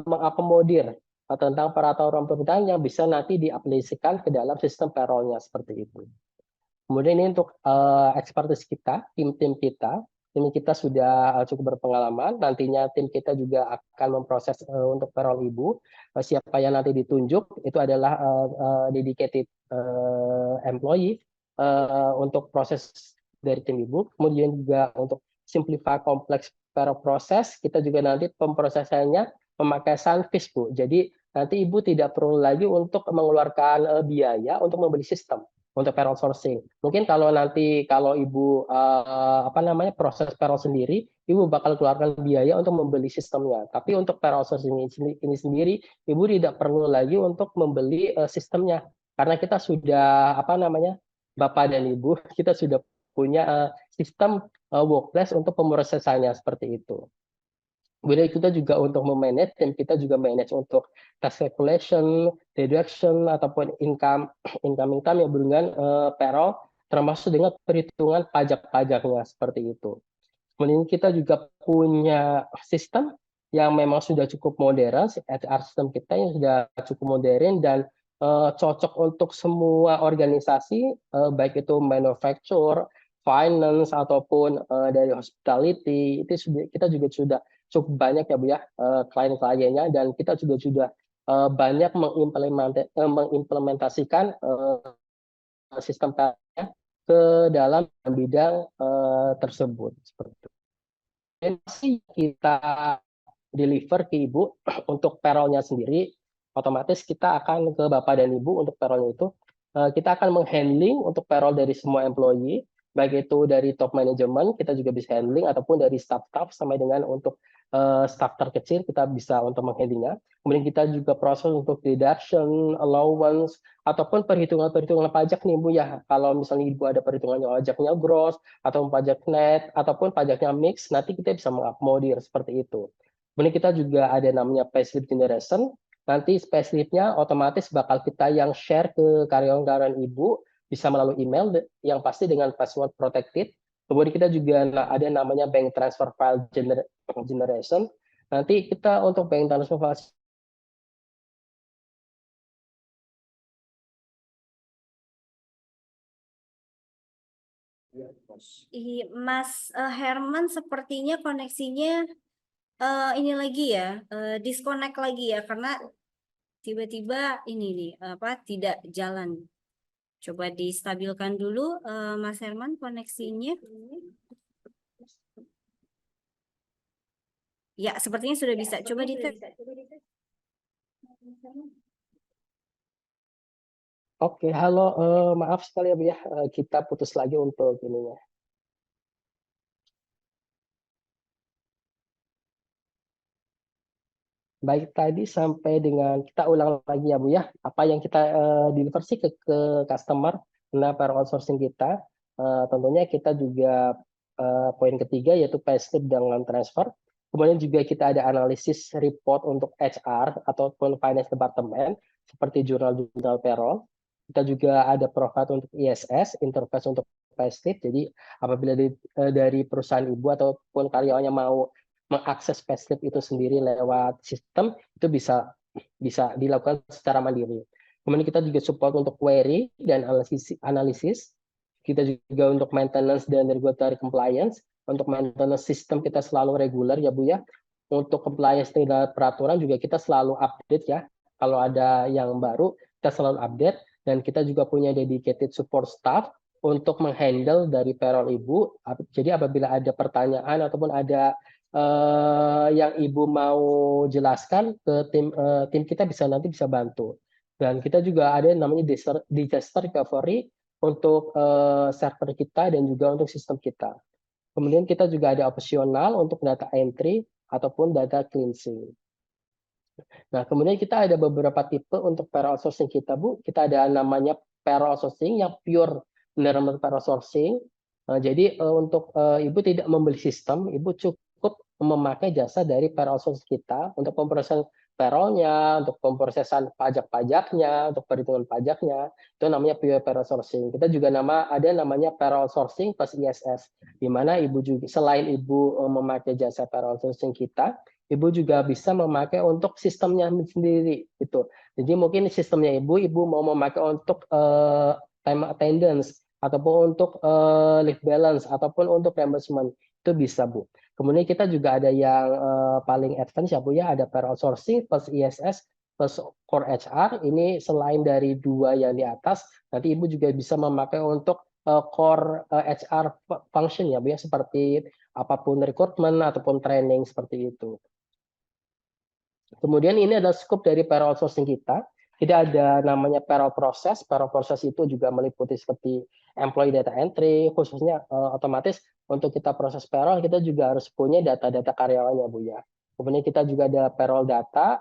mengakomodir tentang peraturan-peraturan yang bisa nanti diaplikasikan ke dalam sistem payroll-nya seperti itu. Kemudian ini untuk expertise kita, tim kita sudah cukup berpengalaman. Nantinya tim kita juga akan memproses untuk payroll Ibu. Siapa yang nanti ditunjuk itu adalah dedicated employee untuk proses dari tim Ibu. Kemudian juga untuk simplify kompleks payroll proses, kita juga nanti pemprosesannya memakai Sunfish Bu. Jadi nanti Ibu tidak perlu lagi untuk mengeluarkan biaya untuk membeli sistem. untuk payroll sourcing. Mungkin kalau nanti kalau Ibu proses payroll sendiri, Ibu bakal keluarkan biaya untuk membeli sistemnya. Tapi untuk payroll sourcing ini sendiri, Ibu tidak perlu lagi untuk membeli sistemnya karena kita sudah Bapak dan Ibu kita sudah punya sistem workplace untuk pemrosesannya seperti itu. Kemudian kita juga untuk memanage dan kita juga manage untuk tax calculation, deduction ataupun income yang berhubungan dengan payroll termasuk dengan perhitungan pajak-pajaknya seperti itu. Kemudian kita juga punya sistem yang memang sudah cukup modern, HR sistem kita yang sudah cukup modern dan cocok untuk semua organisasi, baik itu manufacture, finance ataupun dari hospitality. Itu kita juga sudah cukup banyak ya Bu ya klien-kliennya, dan kita juga sudah banyak mengimplementasikan sistem ke dalam bidang tersebut seperti itu. Dan masih kita deliver ke Ibu untuk payroll-nya sendiri, otomatis kita akan ke Bapak dan Ibu untuk payroll itu. Kita akan menghandling untuk payroll dari semua employee, baik itu dari top management, kita juga bisa handling, ataupun dari staff-staff sampai dengan untuk staff terkecil, kita bisa untuk menghandlingnya. Kemudian kita juga proses untuk deduction, allowance, ataupun perhitungan-perhitungan pajak nih Bu ya. Kalau misalnya Ibu ada perhitungannya pajaknya gross, atau pajak net, ataupun pajaknya mix, nanti kita bisa mengakomodir seperti itu. Kemudian kita juga ada namanya payslip generation. Nanti payslipnya otomatis bakal kita yang share ke karyawan-karyawan Ibu, bisa melalui email yang pasti dengan password protected. Kemudian kita juga ada namanya bank transfer file generation. Nanti kita untuk bank transfer file
Mas Herman sepertinya koneksinya ini lagi ya, disconnect lagi ya, karena tiba-tiba ini nih tidak jalan. Coba distabilkan dulu Mas Herman koneksinya. Ya, sepertinya sudah bisa. Coba dites.
Oke, halo, maaf sekali ya Bu ya, kita putus lagi untuk ininya. Baik, tadi sampai dengan kita ulang lagi ya Bu ya, apa yang kita deliver sih ke customer, nah payroll outsourcing kita, tentunya kita juga poin ketiga yaitu payslip dengan transfer. Kemudian juga kita ada analisis report untuk HR ataupun finance department seperti jurnal payroll. Kita juga ada profile untuk ISS, interface untuk payslip. Jadi apabila dari perusahaan ibu ataupun karyawannya mau mengakses payslip itu sendiri lewat sistem, itu bisa dilakukan secara mandiri. Kemudian kita juga support untuk query dan analisis. Kita juga untuk maintenance dan regulatory compliance. Untuk maintenance sistem kita selalu reguler ya Bu ya. Untuk compliance dengan peraturan juga kita selalu update ya. Kalau ada yang baru kita selalu update, dan kita juga punya dedicated support staff untuk menghandle dari payroll Ibu. Jadi apabila ada pertanyaan ataupun ada yang Ibu mau jelaskan ke tim kita nanti bisa bantu. Dan kita juga ada namanya disaster recovery untuk server kita dan juga untuk sistem kita. Kemudian kita juga ada opsional untuk data entry ataupun data cleansing. Nah, kemudian kita ada beberapa tipe untuk payroll outsourcing kita, Bu. Kita ada namanya payroll outsourcing yang pure benar-benar payroll outsourcing. Jadi untuk Ibu tidak membeli sistem, Ibu cukup memakai jasa dari payroll outsourcing kita untuk pemrosesan payroll-nya, untuk pemrosesan pajak-pajaknya, untuk perhitungan pajaknya. Itu namanya pure payroll outsourcing. Kita juga ada namanya payroll outsourcing plus ISS, di mana Ibu juga selain Ibu memakai jasa payroll outsourcing kita, Ibu juga bisa memakai untuk sistemnya sendiri itu. Jadi mungkin sistemnya Ibu mau memakai untuk time attendance ataupun untuk leave balance ataupun untuk reimbursement, itu bisa Bu. Kemudian kita juga ada yang paling advance ya Bu ya, ada payroll outsourcing plus ISS plus core HR. Ini selain dari dua yang di atas, nanti Ibu juga bisa memakai untuk core HR function ya Bu ya, seperti apapun recruitment ataupun training seperti itu. Kemudian ini adalah scope dari payroll outsourcing kita. Kita ada namanya payroll process. Payroll process itu juga meliputi seperti employee data entry, khususnya otomatis untuk kita proses payroll, kita juga harus punya data-data karyawannya, Bu ya. Kemudian kita juga ada payroll data,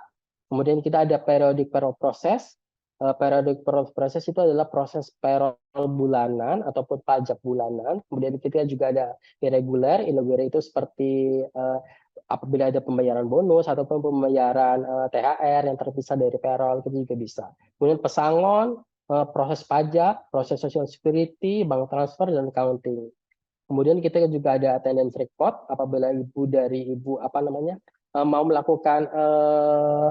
kemudian kita ada periodic payroll process. Periodic payroll process itu adalah proses payroll bulanan ataupun pajak bulanan. Kemudian kita juga ada irregular. Irregular itu seperti apabila ada pembayaran bonus ataupun pembayaran THR yang terpisah dari payroll, itu juga bisa. Kemudian pesangon, proses pajak, proses social security, bank transfer, dan accounting. Kemudian kita juga ada attendance report apabila ibu mau melakukan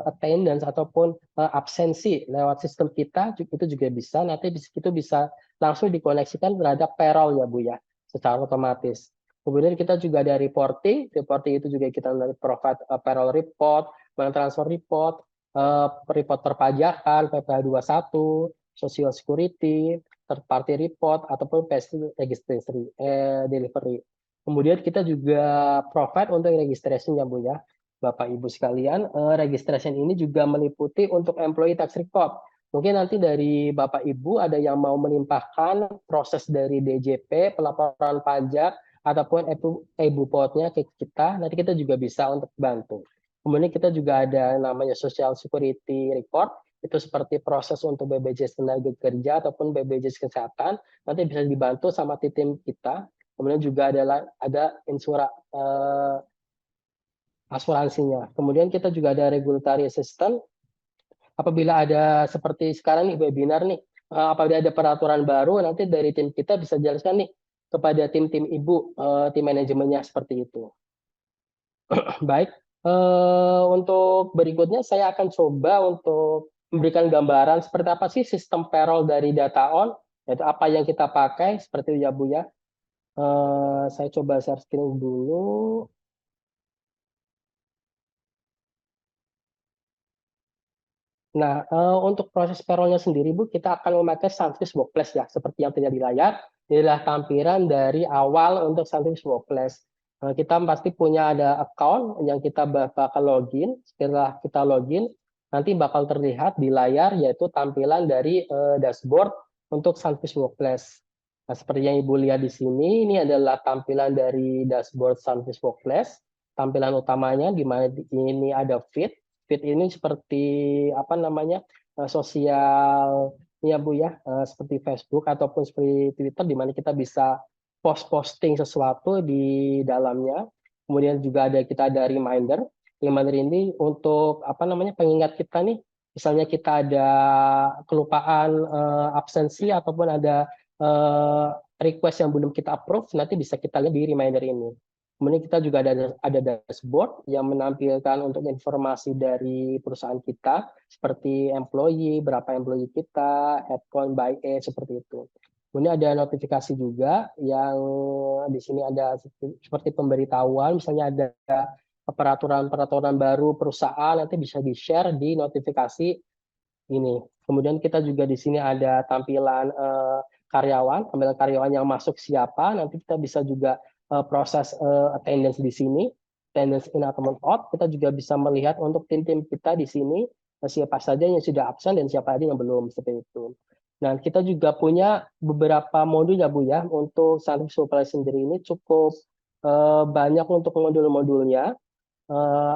attendance ataupun absensi lewat sistem kita, itu juga bisa. Nanti itu bisa langsung dikoneksikan terhadap payroll ya Bu ya, secara otomatis. Kemudian kita juga ada reporting itu juga kita provide payroll report, bank transfer report, report perpajakan, PPh 21, social security, third party report, ataupun payslip registry delivery. Kemudian kita juga provide untuk registration ya Bu ya. Bapak Ibu sekalian, registration ini juga meliputi untuk employee tax record. Mungkin nanti dari Bapak Ibu ada yang mau melimpahkan proses dari DJP, pelaporan pajak, ataupun e-bupotnya ke kita, nanti kita juga bisa untuk bantu. Kemudian kita juga ada namanya social security report, itu seperti proses untuk BPJS tenaga kerja ataupun BPJS kesehatan, nanti bisa dibantu sama tim kita. Kemudian juga ada asuransinya. Kemudian kita juga ada regulatory assistant. Apabila ada seperti sekarang nih webinar nih, apabila ada peraturan baru, nanti dari tim kita bisa jelaskan nih kepada tim-tim ibu, tim manajemennya seperti itu. Baik, untuk berikutnya saya akan coba untuk memberikan gambaran seperti apa sih sistem payroll dari DataOn, yaitu apa yang kita pakai, seperti itu ya Bu ya. Saya coba share screen dulu. Nah, untuk proses payroll-nya sendiri, Bu, kita akan memakai Sunfish Workplace ya, seperti yang terlihat di layar. Inilah tampilan dari awal untuk Sunfish Workplace. Kita pasti punya ada account yang kita bakal login. Setelah kita login, nanti bakal terlihat di layar yaitu tampilan dari dashboard untuk Sunfish Workplace. Nah, seperti yang Ibu lihat di sini, ini adalah tampilan dari dashboard Sunfish Workplace. Tampilan utamanya di mana ini ada feed. Feed ini seperti sosial ya Bu ya, seperti Facebook ataupun seperti Twitter, di mana kita bisa posting sesuatu di dalamnya. Kemudian juga kita ada reminder. Reminder ini untuk pengingat kita nih, misalnya kita ada kelupaan absensi ataupun ada request yang belum kita approve, nanti bisa kita lihat di reminder ini. Kemudian kita juga ada dashboard yang menampilkan untuk informasi dari perusahaan kita, seperti employee, berapa employee kita, headcount by age, seperti itu. Kemudian ada notifikasi juga yang di sini ada seperti pemberitahuan, misalnya ada peraturan-peraturan baru perusahaan, nanti bisa di-share di notifikasi ini. Kemudian kita juga di sini ada tampilan tampilan karyawan yang masuk siapa, nanti kita bisa juga proses attendance di sini, attendance in ataupun out. Kita juga bisa melihat untuk tim-tim kita di sini siapa saja yang sudah absen dan siapa aja yang belum, seperti itu. Nah, kita juga punya beberapa modul ya Bu ya, untuk Sunfish Workplace sendiri ini cukup banyak untuk modul-modulnya.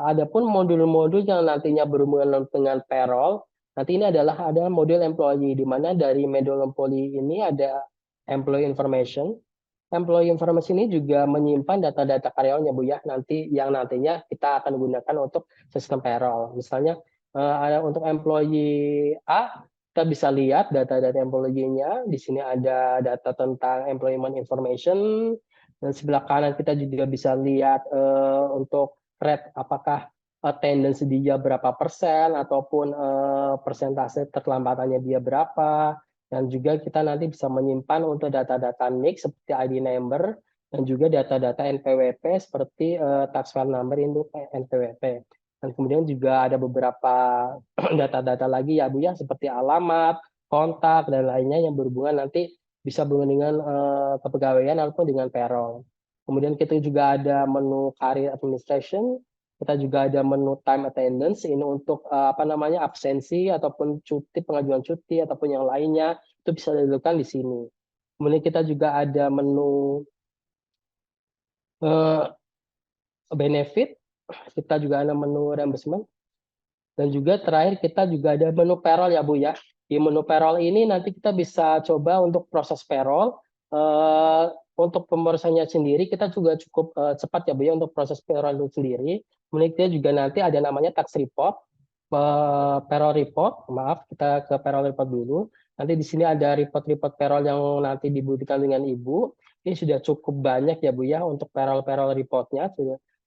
Adapun modul-modul yang nantinya berhubungan dengan payroll, nanti ini ada modul employee, di mana dari modul employee ini ada employee information. Employee information ini juga menyimpan data-data karyawannya Bu ya, nantinya kita akan gunakan untuk sistem payroll. Misalnya ada untuk employee A, kita bisa lihat data-data employee-nya. Di sini ada data tentang employment information, dan sebelah kanan kita juga bisa lihat untuk rate, apakah attendance dia berapa persen, ataupun persentase keterlambatannya dia berapa. Dan juga kita nanti bisa menyimpan untuk data-data NIK seperti ID number, dan juga data-data NPWP seperti tax file number untuk NPWP. Dan kemudian juga ada beberapa data-data lagi ya Bu ya, seperti alamat, kontak, dan lainnya yang berhubungan nanti bisa berhubungan dengan kepegawaian ataupun dengan payroll. Kemudian kita juga ada menu career administration, Kita juga ada menu time attendance, ini untuk absensi ataupun cuti, pengajuan cuti ataupun yang lainnya itu bisa dilakukan di sini. Kemudian kita juga ada menu benefit, kita juga ada menu reimbursement, dan juga terakhir kita juga ada menu payroll ya Bu ya. Di menu payroll ini nanti kita bisa coba untuk proses payroll. Untuk pemrosesannya sendiri kita juga cukup cepat ya Bu ya untuk proses payroll itu sendiri. Kemudian kita juga nanti ada namanya tax report, payroll report. Maaf, kita ke payroll report dulu. Nanti di sini ada report-report payroll yang nanti dibutuhkan dengan Ibu. Ini sudah cukup banyak ya Bu ya untuk payroll reportnya,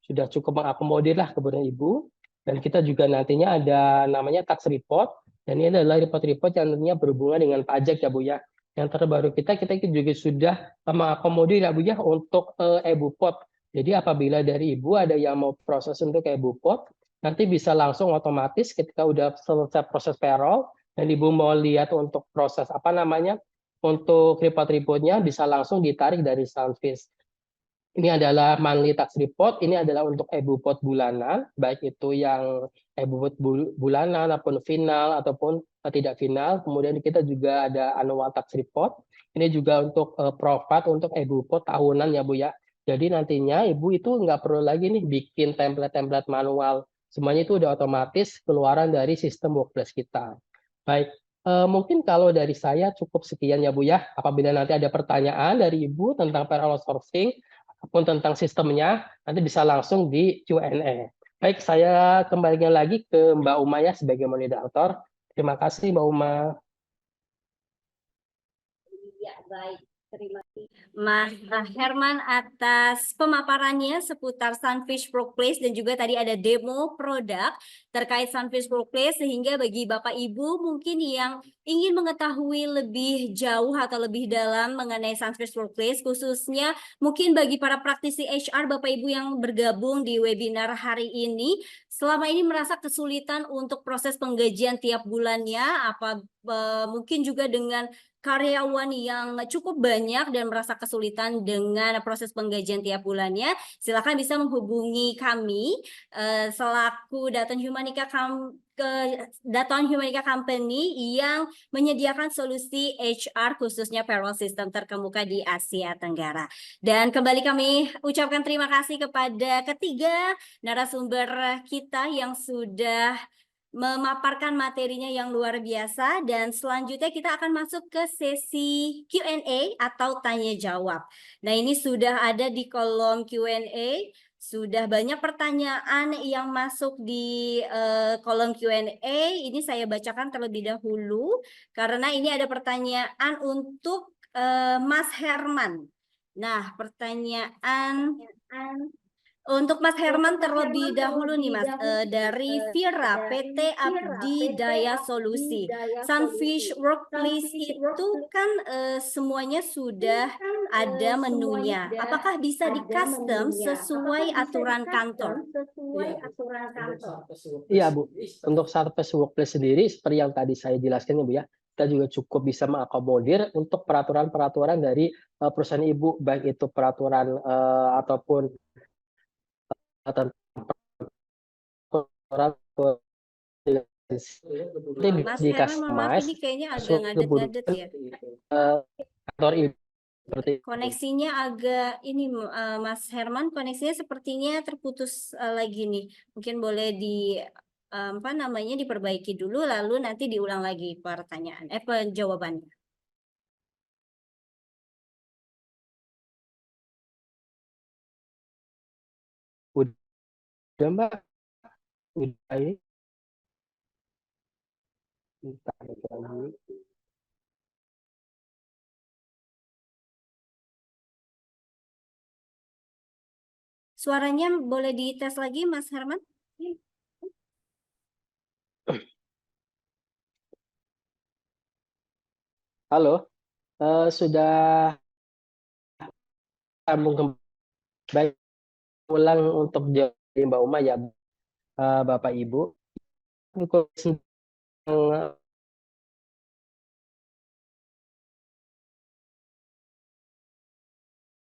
sudah cukup mengakomodir lah kebutuhan Ibu. Dan kita juga nantinya ada namanya tax report, dan ini adalah report-report yang nantinya berhubungan dengan pajak ya Bu ya. Yang terbaru kita juga sudah mengakomodir ya Bu ya untuk e-Bupot. Jadi apabila dari Ibu ada yang mau proses untuk e-Bupot, nanti bisa langsung otomatis ketika udah selesai proses payroll, dan Ibu mau lihat untuk proses untuk report-reportnya bisa langsung ditarik dari Sunfish. Ini adalah monthly tax report, ini adalah untuk e-Bupot bulanan, baik itu yang e-Bupot bulanan ataupun final ataupun tidak final. Kemudian kita juga ada annual tax report. Ini juga untuk profit untuk e-Bupot tahunan ya Bu ya. Jadi nantinya Ibu itu nggak perlu lagi nih bikin template-template manual. Semuanya itu udah otomatis keluaran dari sistem workplace kita. Baik, mungkin kalau dari saya cukup sekian ya Bu ya. Apabila nanti ada pertanyaan dari Ibu tentang payroll outsourcing ataupun tentang sistemnya, nanti bisa langsung di Q&A. Baik, saya kembalikan lagi ke Mbak Uma ya sebagai moderator. Terima kasih Mbak Uma.
Ya, baik. Terima kasih Mas Herman atas pemaparannya seputar Sunfish Workplace dan juga tadi ada demo produk terkait Sunfish Workplace, sehingga bagi Bapak Ibu mungkin yang ingin mengetahui lebih jauh atau lebih dalam mengenai Sunfish Workplace, khususnya mungkin bagi para praktisi HR Bapak Ibu yang bergabung di webinar hari ini, selama ini merasa kesulitan untuk proses penggajian tiap bulannya, mungkin juga dengan karyawan yang cukup banyak dan merasa kesulitan dengan proses penggajian tiap bulannya, silakan bisa menghubungi kami selaku Daton Humanica Company yang menyediakan solusi HR khususnya payroll system terkemuka di Asia Tenggara. Dan kembali kami ucapkan terima kasih kepada ketiga narasumber kita yang sudah memaparkan materinya yang luar biasa, dan selanjutnya kita akan masuk ke sesi Q&A atau tanya jawab. Nah, ini sudah ada di kolom Q&A, sudah banyak pertanyaan yang masuk di kolom Q&A. Ini saya bacakan terlebih dahulu karena ini ada pertanyaan untuk Mas Herman. Nah, pertanyaan untuk Mas Herman terlebih dahulu nih Mas, dari Vira PT Abdi Daya Solusi. Sunfish Workplace itu kan semuanya sudah ada menunya. Apakah bisa di custom sesuai aturan kantor?
Iya Bu, untuk Sunfish Workplace sendiri seperti yang tadi saya jelaskan ya Bu ya, kita juga cukup bisa mengakomodir untuk peraturan-peraturan dari perusahaan Ibu, baik itu peraturan ataupun tentang peraturan
Mas
di
Herman, mohon maaf,
customize
ini kayaknya agak
masuk ke
ngadet-ngadet ya.
kantor Ibu seperti itu.
Koneksinya agak ini Mas Herman, koneksinya sepertinya terputus lagi nih. Mungkin boleh diperbaiki dulu, lalu nanti diulang lagi jawabannya.
Udah Mbak, udah ini.
Suaranya boleh dites lagi Mas Herman?
Halo, sudah sambung baik, ulang untuk jawab Mbak Uma ya, Bapak Ibu.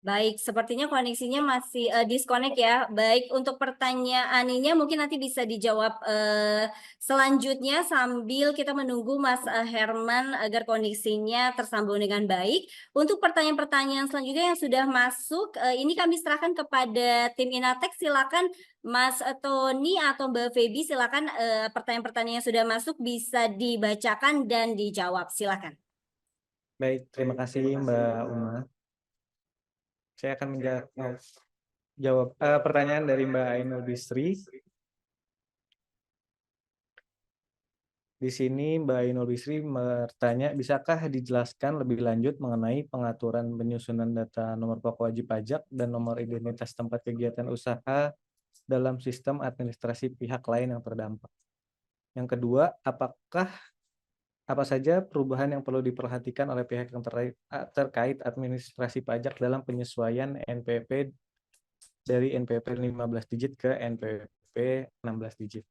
Baik, sepertinya koneksinya masih disconnect ya. Baik, untuk pertanyaan ini mungkin nanti bisa dijawab selanjutnya sambil kita menunggu Mas Herman agar koneksinya tersambung dengan baik. Untuk pertanyaan-pertanyaan selanjutnya yang sudah masuk, ini kami serahkan kepada tim Inatex. Silakan Mas Tony atau Mbak Feby, silakan pertanyaan-pertanyaan yang sudah masuk bisa dibacakan dan dijawab. Silakan.
Baik, terima kasih Mbak Uma. Saya akan menjawab pertanyaan dari Mbak Ainul Bisri. Di sini Mbak Ainul Bisri bertanya, bisakah dijelaskan lebih lanjut mengenai pengaturan penyusunan data nomor pokok wajib pajak dan nomor identitas tempat kegiatan usaha dalam sistem administrasi pihak lain yang terdampak? Yang kedua, apa saja perubahan yang perlu diperhatikan oleh pihak yang terkait administrasi pajak dalam penyesuaian NPWP dari NPWP 15 digit ke NPWP 16 digit?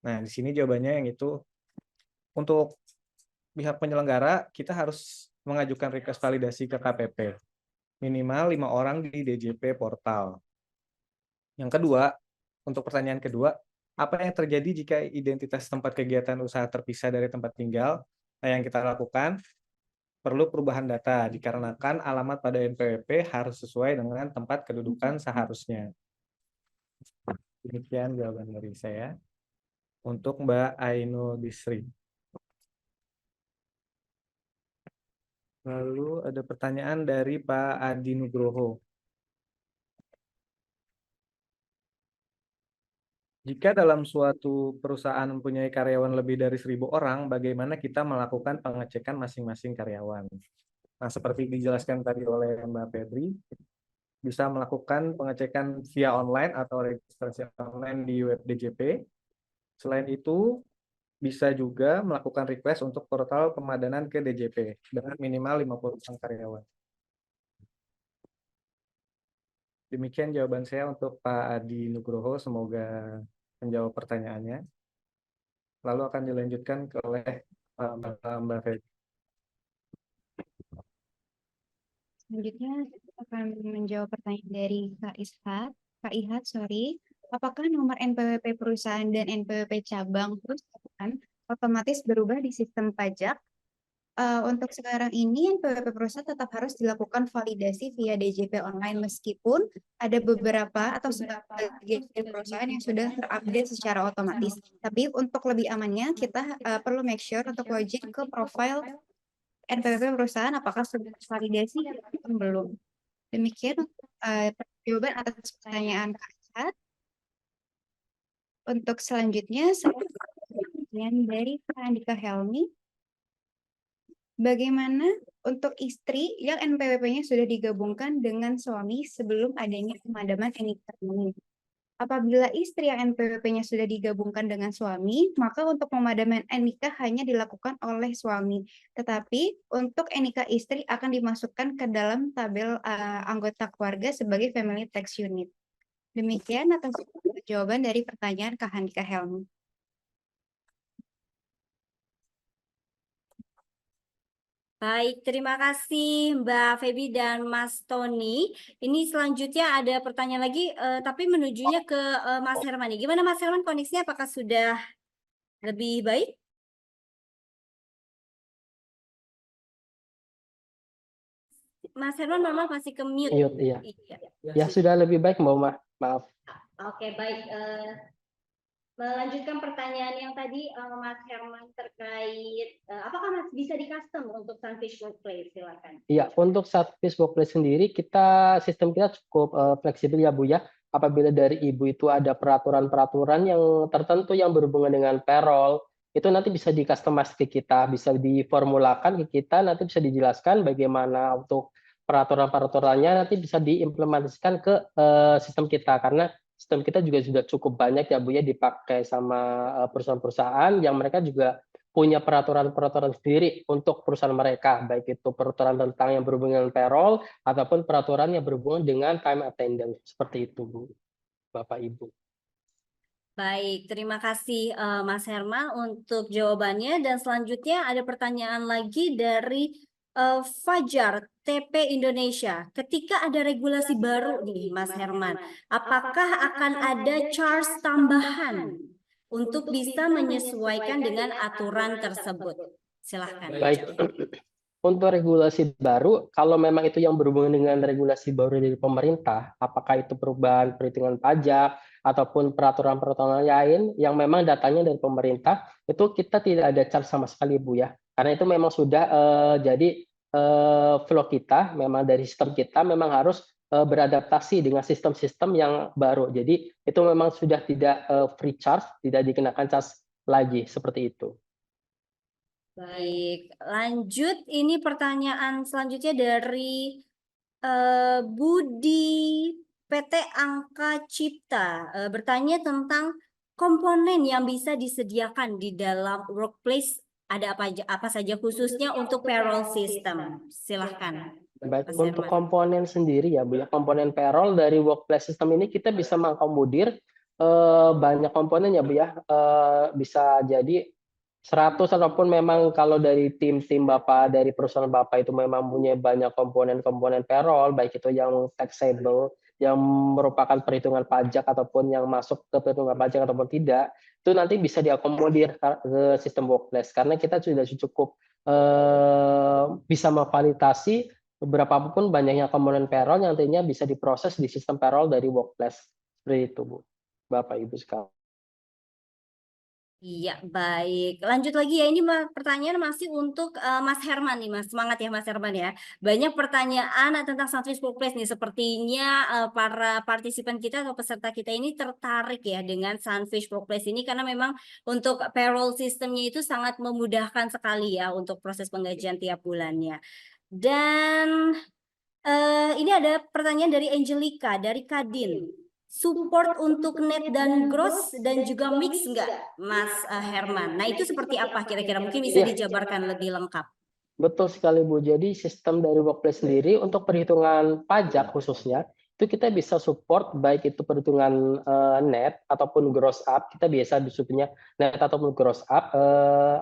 Nah, di sini jawabannya yang itu, untuk pihak penyelenggara, kita harus mengajukan request validasi ke KPP. Minimal 5 orang di DJP portal. Yang kedua, untuk pertanyaan kedua, apa yang terjadi jika identitas tempat kegiatan usaha terpisah dari tempat tinggal? Nah, yang kita lakukan, perlu perubahan data, dikarenakan alamat pada NPWP harus sesuai dengan tempat kedudukan seharusnya. Demikian jawaban dari saya. Untuk Mbak Ainul Bisri. Lalu ada pertanyaan dari Pak Adi Nugroho. Jika dalam suatu perusahaan mempunyai karyawan lebih dari 1.000 orang, bagaimana kita melakukan pengecekan masing-masing karyawan? Nah, seperti dijelaskan tadi oleh Mbak Febri, bisa melakukan pengecekan via online atau registrasi online di web DJP. Selain itu, bisa juga melakukan request untuk portal pemadanan ke DJP dengan minimal 50 orang karyawan. Demikian jawaban saya untuk Pak Adi Nugroho, semoga menjawab pertanyaannya. Lalu akan dilanjutkan oleh Mbak Febri.
Selanjutnya akan menjawab pertanyaan dari Kak Ihat, sorry. Apakah nomor NPWP perusahaan dan NPWP cabang perusahaan otomatis berubah di sistem pajak? Untuk sekarang ini NPWP perusahaan tetap harus dilakukan validasi via DJP online meskipun ada beberapa atau sebagian perusahaan yang sudah terupdate secara otomatis. Tapi untuk lebih amannya kita perlu make sure untuk login ke profile NPWP perusahaan apakah sudah validasi atau belum. Demikian jawaban atas pertanyaan Kak Ihat. Untuk selanjutnya saya pertanyaan dari Kak Andika Helmi. Bagaimana untuk istri yang NPWP-nya sudah digabungkan dengan suami sebelum adanya pemadaman NIK ini? Apabila istri yang NPWP-nya sudah digabungkan dengan suami, maka untuk pemadaman NIK hanya dilakukan oleh suami. Tetapi untuk NIK istri akan dimasukkan ke dalam tabel anggota keluarga sebagai family tax unit. Demikian atas jawaban dari pertanyaan Kak Andika Helmi.
Baik, terima kasih Mbak Feby dan Mas Tony. Ini selanjutnya ada pertanyaan lagi, tapi menujunya ke Mas Herman. Gimana Mas Herman, koneksinya apakah sudah lebih baik? Mas Herman memang masih ke mute.
Mute, iya.
Iya.
Ya, sudah lebih baik, Mbak Uma. Maaf.
Oke, baik. Melanjutkan pertanyaan yang tadi Mas Herman terkait apakah Mas bisa di custom untuk Sunfish Workplace? Silakan.
Iya, untuk Sunfish Workplace sendiri sistem kita cukup fleksibel ya Bu ya. Apabila dari Ibu itu ada peraturan-peraturan yang tertentu yang berhubungan dengan payroll, itu nanti bisa di-customize ke kita, bisa diformulakan ke kita, nanti bisa dijelaskan bagaimana untuk peraturan-peraturannya nanti bisa diimplementasikan ke sistem kita, karena sistem kita juga sudah cukup banyak ya Bu ya, dipakai sama perusahaan-perusahaan yang mereka juga punya peraturan-peraturan sendiri untuk perusahaan mereka, baik itu peraturan tentang yang berhubungan dengan payroll ataupun peraturan yang berhubungan dengan time attendance. Seperti itu Bu, Bapak Ibu.
Baik, terima kasih Mas Herman untuk jawabannya. Dan selanjutnya ada pertanyaan lagi dari Fajar TP Indonesia. Ketika ada regulasi baru nih, Mas Herman, apakah akan ada charge tambahan untuk bisa menyesuaikan dengan aturan tersebut? Silahkan.
Baik, untuk regulasi baru, kalau memang itu yang berhubungan dengan regulasi baru dari pemerintah, apakah itu perubahan perhitungan pajak ataupun peraturan-peraturan lain yang memang datanya dari pemerintah, itu kita tidak ada charge sama sekali, Bu ya. Karena itu memang sudah jadi flow kita, memang dari sistem kita memang harus beradaptasi dengan sistem-sistem yang baru. Jadi itu memang sudah tidak free charge, tidak dikenakan charge lagi seperti itu.
Baik, lanjut. Ini pertanyaan selanjutnya dari Budi PT Angka Cipta, bertanya tentang komponen yang bisa disediakan di dalam workplace, ada apa saja khususnya untuk payroll system. Silahkan.
Baik,
Mas
untuk
Herman.
komponen sendiri ya Bu ya, komponen payroll dari workplace system ini kita bisa mengakomodir banyak komponen ya Bu ya, bisa jadi 100 ataupun memang kalau dari tim-tim Bapak, dari perusahaan Bapak itu memang punya banyak komponen-komponen payroll, baik itu yang taxable, yang merupakan perhitungan pajak ataupun yang masuk ke perhitungan pajak ataupun tidak, itu nanti bisa diakomodir ke sistem workplace karena kita sudah cukup bisa memvalidasi beberapa pun banyaknya komponen payroll yang nantinya bisa diproses di sistem payroll dari workplace. Seperti itu Bu, Bapak Ibu sekalian.
Iya, baik. Lanjut lagi ya, ini pertanyaan masih untuk Mas Herman nih, Mas. Semangat ya Mas Herman ya. Banyak pertanyaan tentang Sunfish Workplace nih. Sepertinya para partisipan kita atau peserta kita ini tertarik ya dengan Sunfish Workplace ini karena memang untuk payroll sistemnya itu sangat memudahkan sekali ya untuk proses penggajian tiap bulannya. Dan ini ada pertanyaan dari Angelica, dari Kadin. Support untuk net dan gross dan juga mix enggak, Mas Herman? Nah, itu seperti apa kira-kira? Mungkin bisa
Iya.
dijabarkan lebih lengkap.
Betul sekali Bu. Jadi sistem dari workplace sendiri untuk perhitungan pajak khususnya itu kita bisa support baik itu perhitungan net ataupun gross up. Kita biasa disebutnya net ataupun gross up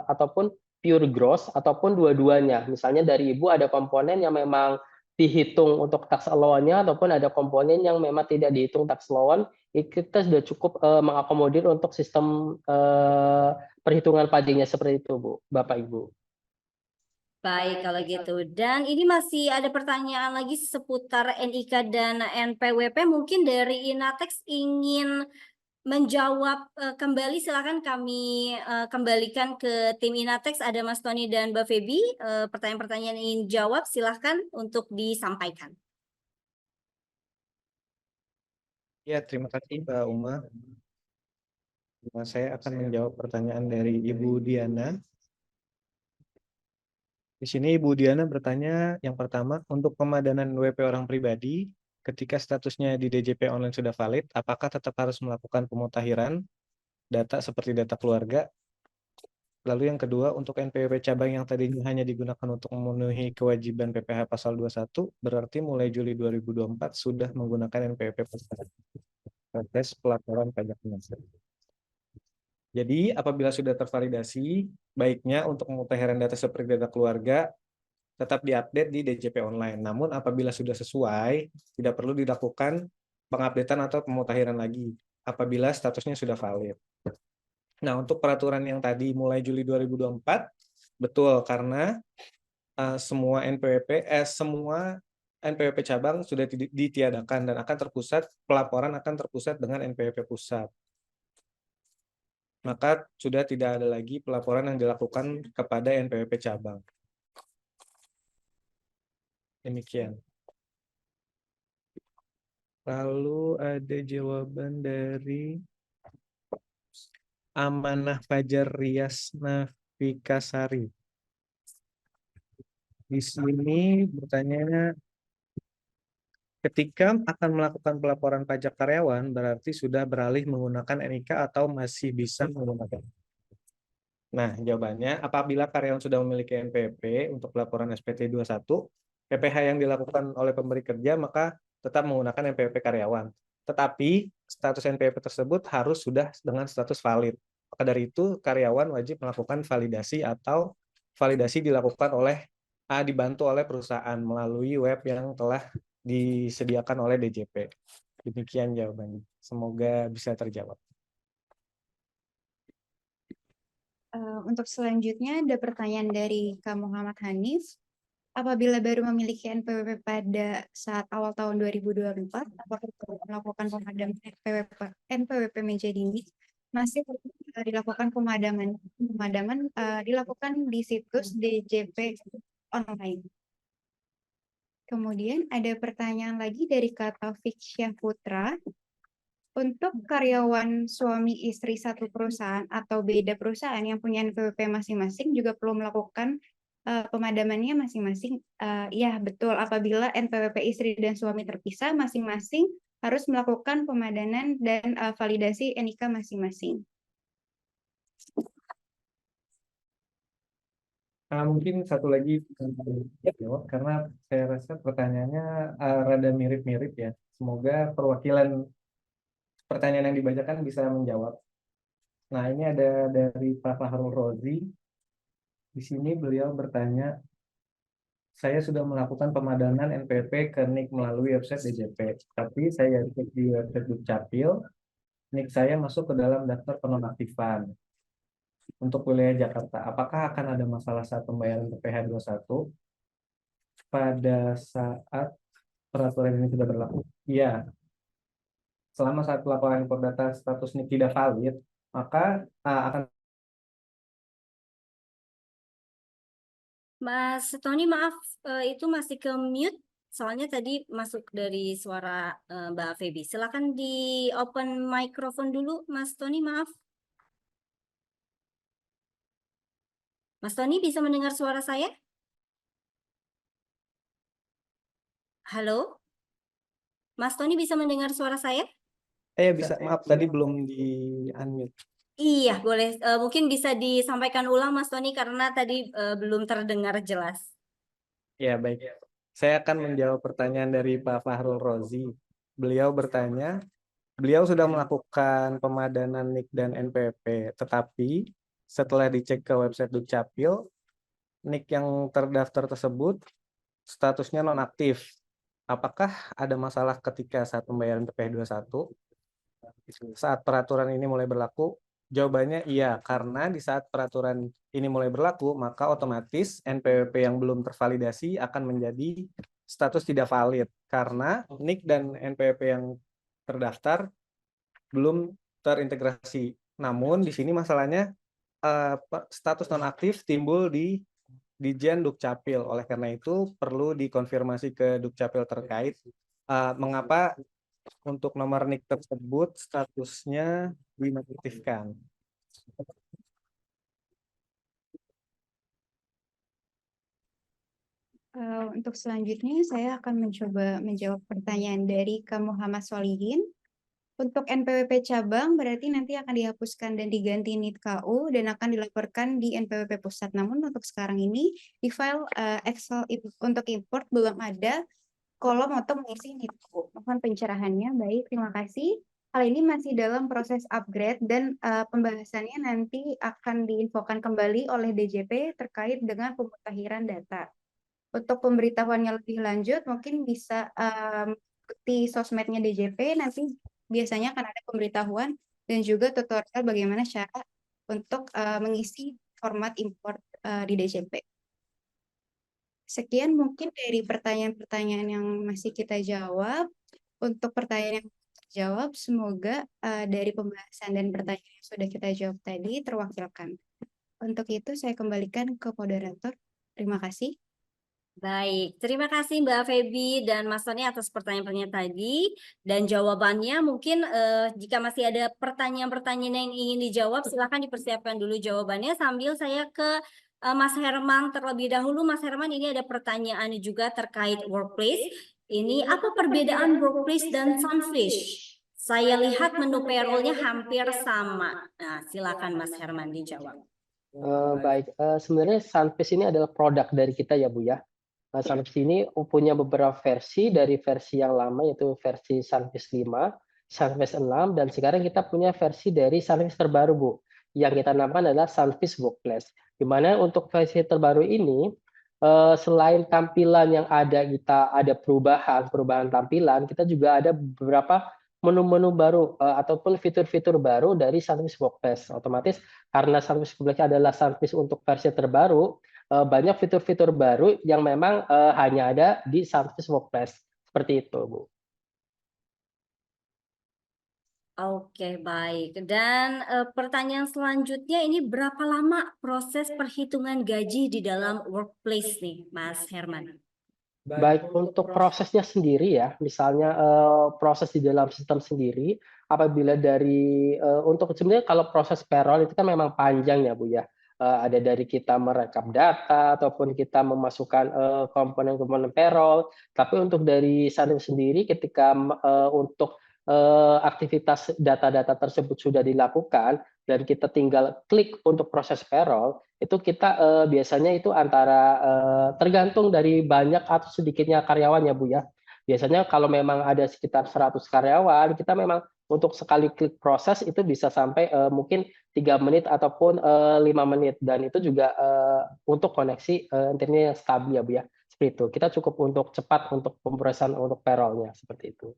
ataupun pure gross ataupun dua-duanya. Misalnya dari Ibu ada komponen yang memang dihitung untuk tax allowance-nya ataupun ada komponen yang memang tidak dihitung tax allowance, kita sudah cukup mengakomodir untuk sistem perhitungan pajaknya seperti itu Bu, Bapak Ibu.
Baik, kalau gitu. Dan ini masih ada pertanyaan lagi seputar NIK dan NPWP. Mungkin dari Inatex ingin menjawab kembali. Silakan kami kembalikan ke tim Inatex. Ada Mas Tony dan Mbak Feby. Pertanyaan-pertanyaan yang ingin jawab, silakan untuk disampaikan.
Ya, terima kasih Mbak Uma. Nah, saya akan menjawab pertanyaan dari Ibu Diana. Di sini Ibu Diana bertanya yang pertama, untuk pemadanan WP orang pribadi, ketika statusnya di DJP online sudah valid, apakah tetap harus melakukan pemutakhiran data seperti data keluarga? Lalu yang kedua, untuk NPWP cabang yang tadinya hanya digunakan untuk memenuhi kewajiban PPh pasal 21, berarti mulai Juli 2024 sudah menggunakan NPWP proses pelaporan pajak penghasilan. Jadi, apabila sudah tervalidasi, baiknya untuk pemutakhiran data seperti data keluarga tetap diupdate di DJP online. Namun, apabila sudah sesuai, tidak perlu dilakukan pengupdatean atau pemutakhiran lagi apabila statusnya sudah valid. Nah, untuk peraturan yang tadi mulai Juli 2024, betul karena semua NPWP cabang sudah ditiadakan dan akan terpusat, pelaporan akan terpusat dengan NPWP pusat. Maka sudah tidak ada lagi pelaporan yang dilakukan kepada NPWP cabang. Demikian. Lalu ada jawaban dari Amanah Fajar Rias Nafikasari. Di sini bertanya, ketika akan melakukan pelaporan pajak karyawan, berarti sudah beralih menggunakan NIK atau masih bisa menggunakan? Nah, jawabannya, apabila karyawan sudah memiliki NPWP untuk laporan SPT 21, PPh yang dilakukan oleh pemberi kerja, maka tetap menggunakan NPWP karyawan. Tetapi, status NPWP tersebut harus sudah dengan status valid. Maka dari itu, karyawan wajib melakukan validasi atau validasi dilakukan oleh dibantu oleh perusahaan melalui web yang telah disediakan oleh DJP. Demikian jawabannya. Semoga bisa terjawab.
Untuk selanjutnya ada pertanyaan dari Kak Muhammad Hanif. Apabila baru memiliki NPWP pada saat awal tahun 2024, apakah perlu melakukan pemadaman NPWP menjadi NIK? Masih perlu dilakukan pemadaman dilakukan di situs DJP online. Kemudian ada pertanyaan lagi dari Kak Taufik Syahputra. Untuk karyawan suami istri satu perusahaan atau beda perusahaan yang punya NPWP masing-masing juga perlu melakukan pemadamannya masing-masing. Ya, betul. Apabila NPWP istri dan suami terpisah, masing-masing harus melakukan pemadanan dan validasi NIK masing-masing.
Mungkin satu lagi jawab karena saya rasa pertanyaannya rada mirip-mirip ya. Semoga perwakilan pertanyaan yang dibacakan bisa menjawab. Nah, ini ada dari Pak Fahrul Rozi. Di sini beliau bertanya, saya sudah melakukan pemadanan NPWP ke NIK melalui website DJP, tapi saya cek di website Dukcapil, NIK saya masuk ke dalam daftar penonaktifan. Untuk wilayah Jakarta, apakah akan ada masalah saat pembayaran PPh 21 pada saat peraturan ini sudah berlaku? Iya. Selama saat pelaporan import data status NIK tidak valid, maka akan.
Mas Tony, maaf, itu masih ke mute. Soalnya tadi masuk dari suara Mbak Feby. Silakan di open microphone dulu, Mas Tony, maaf. Mas Tony bisa mendengar suara saya? Halo? Mas Tony bisa mendengar suara saya?
Bisa, maaf tadi belum di unmute.
Iya, boleh. Mungkin bisa disampaikan ulang, Mas Tony, karena tadi belum terdengar jelas.
Ya, baik. Saya akan menjawab pertanyaan dari Pak Fahrul Rozi. Beliau bertanya, beliau sudah melakukan pemadanan NIK dan NPWP, tetapi setelah dicek ke website Dukcapil, NIK yang terdaftar tersebut statusnya nonaktif. Apakah ada masalah ketika saat pembayaran PPh 21? Saat peraturan ini mulai berlaku, jawabannya iya, karena di saat peraturan ini mulai berlaku, maka otomatis NPWP yang belum tervalidasi akan menjadi status tidak valid, karena NIK dan NPWP yang terdaftar belum terintegrasi. Namun di sini masalahnya status nonaktif timbul di Dijen Dukcapil. Oleh karena itu perlu dikonfirmasi ke Dukcapil terkait mengapa untuk nomor NIK tersebut statusnya dinonaktifkan.
Untuk selanjutnya saya akan mencoba menjawab pertanyaan dari Kak Muhammad Solihin. Untuk NPWP cabang berarti nanti akan dihapuskan dan diganti NIK KU dan akan dilaporkan di NPWP pusat. Namun untuk sekarang ini di file Excel untuk import belum ada kolom untuk mengisi NIK KU. Mohon pencerahannya. Baik, terima kasih. Hal ini masih dalam proses upgrade dan pembahasannya nanti akan diinfokan kembali oleh DJP terkait dengan pemutakhiran data. Untuk pemberitahuannya lebih lanjut mungkin bisa di sosmednya DJP, nanti biasanya akan ada pemberitahuan dan juga tutorial bagaimana cara untuk mengisi format import di DJP. Sekian mungkin dari pertanyaan-pertanyaan yang masih kita jawab. Untuk pertanyaan yang terjawab, semoga dari pembahasan dan pertanyaan yang sudah kita jawab tadi terwakilkan. Untuk itu saya kembalikan ke moderator. Terima kasih.
Baik, terima kasih Mbak Feby dan Mas Tony atas pertanyaan-pertanyaan tadi dan jawabannya. Mungkin jika masih ada pertanyaan-pertanyaan yang ingin dijawab, silakan dipersiapkan dulu jawabannya sambil saya ke Mas Herman terlebih dahulu. Mas Herman, ini ada pertanyaan juga terkait workplace. Ini apa perbedaan workplace dan sunfish? Saya lihat menu payroll-nya hampir sama. Nah, silakan Mas Herman dijawab.
Baik, sebenarnya Sunfish ini adalah produk dari kita ya Bu ya. Sunfish ini punya beberapa versi, dari versi yang lama yaitu versi Sunfish 5, Sunfish 6, dan sekarang kita punya versi dari Sunfish terbaru Bu, yang kita namakan adalah Sunfish Workplace. Di mana untuk versi terbaru ini selain tampilan yang kita ada perubahan tampilan, kita juga ada beberapa menu-menu baru ataupun fitur-fitur baru dari Sunfish Workplace. Otomatis karena Sunfish Workplace adalah Sunfish untuk versi terbaru, banyak fitur-fitur baru yang memang hanya ada di Sunfish Workplace. Seperti itu, Bu.
Oke, baik. Dan pertanyaan selanjutnya ini berapa lama proses perhitungan gaji di dalam workplace nih, Mas Herman?
Baik untuk prosesnya sendiri ya, misalnya proses di dalam sistem sendiri, apabila dari untuk sebenarnya kalau proses payroll itu kan memang panjang ya Bu ya. Ada dari kita merekap data ataupun kita memasukkan komponen-komponen payroll. Tapi untuk dari Sanif sendiri ketika untuk aktivitas data-data tersebut sudah dilakukan dan kita tinggal klik untuk proses payroll, itu kita biasanya itu antara tergantung dari banyak atau sedikitnya karyawan ya Bu ya. Biasanya kalau memang ada sekitar 100 karyawan, kita memang untuk sekali klik proses itu bisa sampai mungkin 3 menit ataupun 5 menit. Dan itu juga untuk koneksi internet yang stabil ya Bu ya. Seperti itu. Kita cukup untuk cepat untuk pemrosesan untuk payroll-nya seperti itu.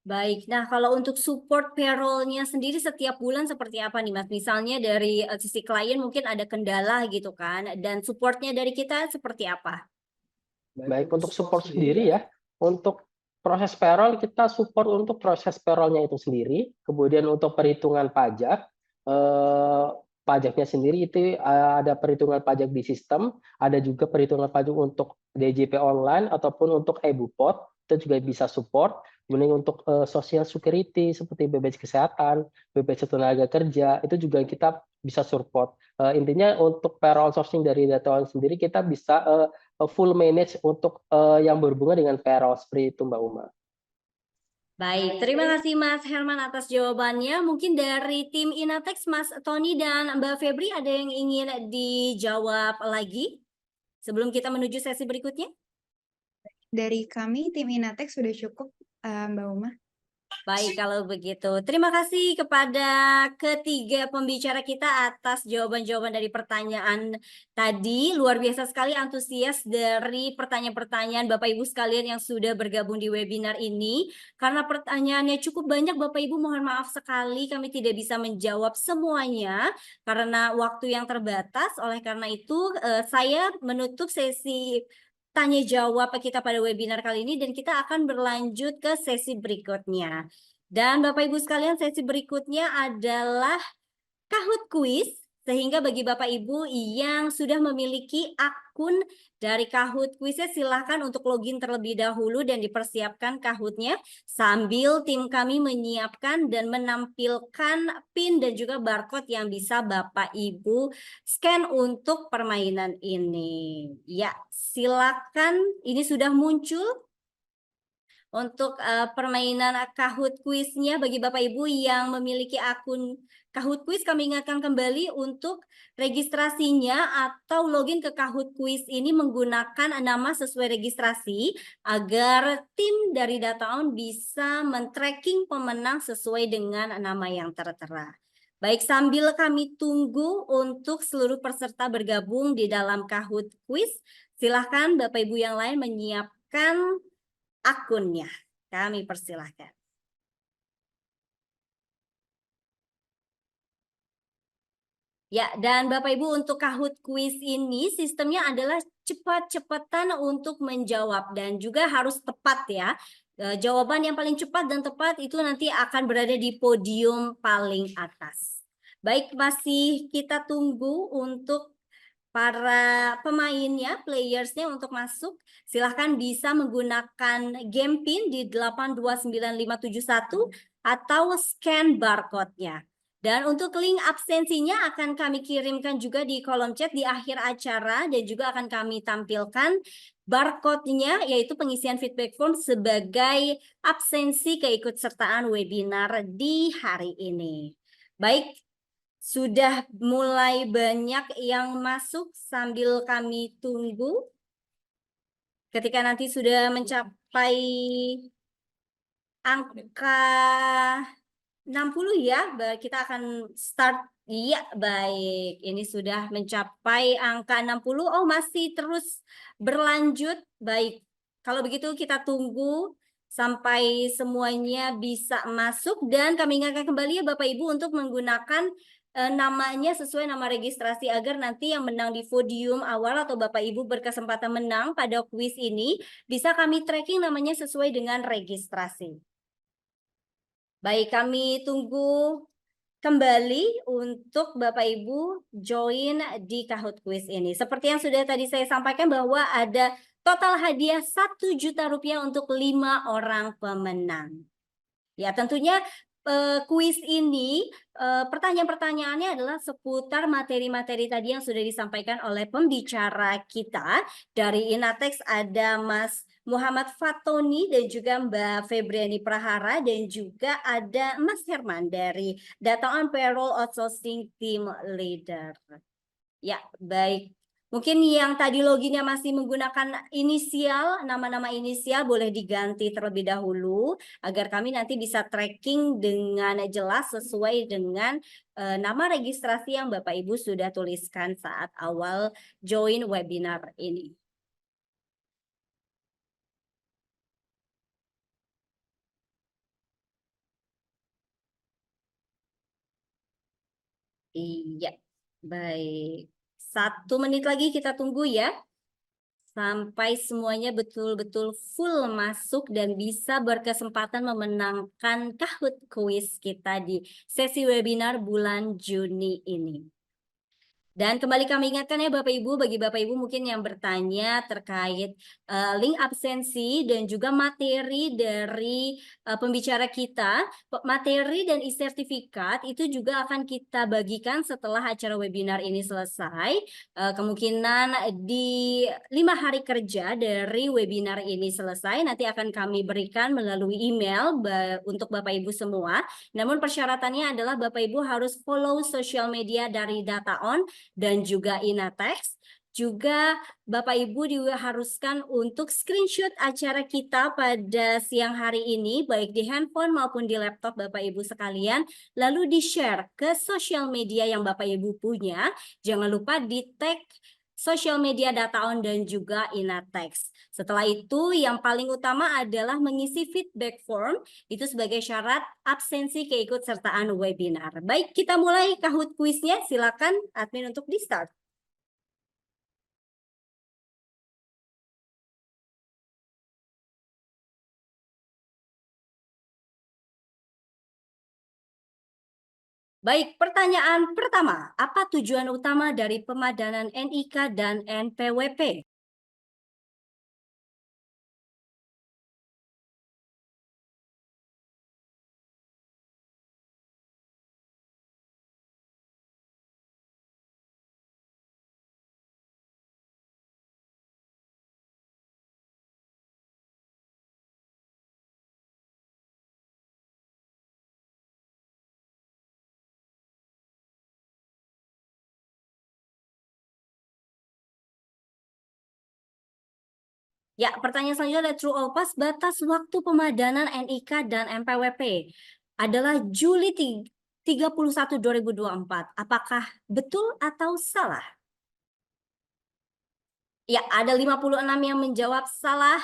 Baik, nah kalau untuk support payroll-nya sendiri setiap bulan seperti apa nih Mas? Misalnya dari sisi klien mungkin ada kendala gitu kan, dan supportnya dari kita seperti apa?
Baik, untuk support sendiri ya, untuk proses payroll kita support untuk proses payroll-nya itu sendiri, kemudian untuk perhitungan pajak, pajaknya sendiri itu ada perhitungan pajak di sistem, ada juga perhitungan pajak untuk DJP online ataupun untuk e-Bupot, kita juga bisa support. Kemudian untuk social security seperti BPJS Kesehatan, BPJS Tenaga Kerja, itu juga kita bisa support. Intinya untuk payroll sourcing dari Dataon sendiri kita bisa full manage untuk yang berhubungan dengan payroll seperti itu Mbak Uma.
Baik, terima kasih Mas Herman atas jawabannya. Mungkin dari tim Inatex, Mas Tony dan Mbak Febri ada yang ingin dijawab lagi sebelum kita menuju sesi berikutnya?
Dari kami, tim Inatex sudah cukup, Mbak Uma.
Baik, kalau begitu. Terima kasih kepada ketiga pembicara kita atas jawaban-jawaban dari pertanyaan tadi. Luar biasa sekali antusias dari pertanyaan-pertanyaan Bapak Ibu sekalian yang sudah bergabung di webinar ini. Karena pertanyaannya cukup banyak, Bapak Ibu mohon maaf sekali kami tidak bisa menjawab semuanya karena waktu yang terbatas. Oleh karena itu, saya menutup sesi tanya jawab kita pada webinar kali ini dan kita akan berlanjut ke sesi berikutnya. Dan Bapak Ibu sekalian, sesi berikutnya adalah Kahoot Quiz. Sehingga bagi Bapak Ibu yang sudah memiliki akun dari Kahoot Quiznya, silahkan untuk login terlebih dahulu dan dipersiapkan Kahoot-nya sambil tim kami menyiapkan dan menampilkan PIN dan juga barcode yang bisa Bapak Ibu scan untuk permainan ini. Ya, silakan. Ini sudah muncul untuk permainan Kahoot Quiz-nya. Bagi Bapak Ibu yang memiliki akun Kahoot Quiz, kami ingatkan kembali untuk registrasinya atau login ke Kahoot Quiz ini menggunakan nama sesuai registrasi agar tim dari Dataon bisa men-tracking pemenang sesuai dengan nama yang tertera. Baik, sambil kami tunggu untuk seluruh peserta bergabung di dalam Kahoot Quiz, silahkan Bapak Ibu yang lain menyiapkan akunnya. Kami persilahkan. Ya, dan Bapak Ibu untuk Kahoot Quiz ini sistemnya adalah cepat-cepatan untuk menjawab dan juga harus tepat ya. Jawaban yang paling cepat dan tepat itu nanti akan berada di podium paling atas. Baik, masih kita tunggu untuk para pemainnya, playersnya untuk masuk. Silahkan bisa menggunakan game PIN di 829571 atau scan barcode-nya. Dan untuk link absensinya akan kami kirimkan juga di kolom chat di akhir acara dan juga akan kami tampilkan barcode-nya yaitu pengisian feedback form sebagai absensi keikutsertaan webinar di hari ini. Baik, sudah mulai banyak yang masuk sambil kami tunggu. Ketika nanti sudah mencapai angka 60 ya, kita akan start. Iya, baik. Ini sudah mencapai angka 60. Oh, masih terus berlanjut. Baik. Kalau begitu kita tunggu sampai semuanya bisa masuk dan kami ingatkan kembali ya Bapak Ibu untuk menggunakan namanya sesuai nama registrasi agar nanti yang menang di podium awal atau Bapak Ibu berkesempatan menang pada kuis ini bisa kami tracking namanya sesuai dengan registrasi. Baik, kami tunggu kembali untuk Bapak Ibu join di Kahoot Quiz ini. Seperti yang sudah tadi saya sampaikan bahwa ada total hadiah 1 juta rupiah untuk 5 orang pemenang. Ya, tentunya kuis ini pertanyaan-pertanyaannya adalah seputar materi-materi tadi yang sudah disampaikan oleh pembicara kita. Dari Inatex ada Mas Muhammad Fatoni dan juga Mbak Febriani Prahara dan juga ada Mas Herman dari Data on Payroll Outsourcing Team Leader. Ya, baik. Mungkin yang tadi loginnya masih menggunakan inisial, nama-nama inisial boleh diganti terlebih dahulu agar kami nanti bisa tracking dengan jelas sesuai dengan nama registrasi yang Bapak Ibu sudah tuliskan saat awal join webinar ini. Iya, baik. 1 menit lagi kita tunggu ya. Sampai semuanya betul-betul full masuk dan bisa berkesempatan memenangkan Kahoot Quiz kita di sesi webinar bulan Juni ini. Dan kembali kami ingatkan ya Bapak Ibu, bagi Bapak Ibu mungkin yang bertanya terkait link absensi dan juga materi dari pembicara kita, materi dan e-sertifikat itu juga akan kita bagikan setelah acara webinar ini selesai. Kemungkinan di 5 hari kerja dari webinar ini selesai, nanti akan kami berikan melalui email untuk Bapak Ibu semua. Namun persyaratannya adalah Bapak Ibu harus follow sosial media dari DataOn dan juga Inatex. Juga Bapak Ibu diharuskan untuk screenshot acara kita pada siang hari ini, baik di handphone maupun di laptop Bapak Ibu sekalian, lalu di-share ke sosial media yang Bapak Ibu punya. Jangan lupa di-tag sosial media DataOn dan juga Inatex. Setelah itu yang paling utama adalah mengisi feedback form, itu sebagai syarat absensi keikutsertaan webinar. Baik, kita mulai Kahoot Quiz-nya. Silakan admin untuk di-start. Baik, pertanyaan pertama, apa tujuan utama dari pemadanan NIK dan NPWP? Ya, pertanyaan selanjutnya adalah true or false, batas waktu pemadanan NIK dan NPWP adalah Juli 31 2024. Apakah betul atau salah? Ya, ada 56 yang menjawab salah.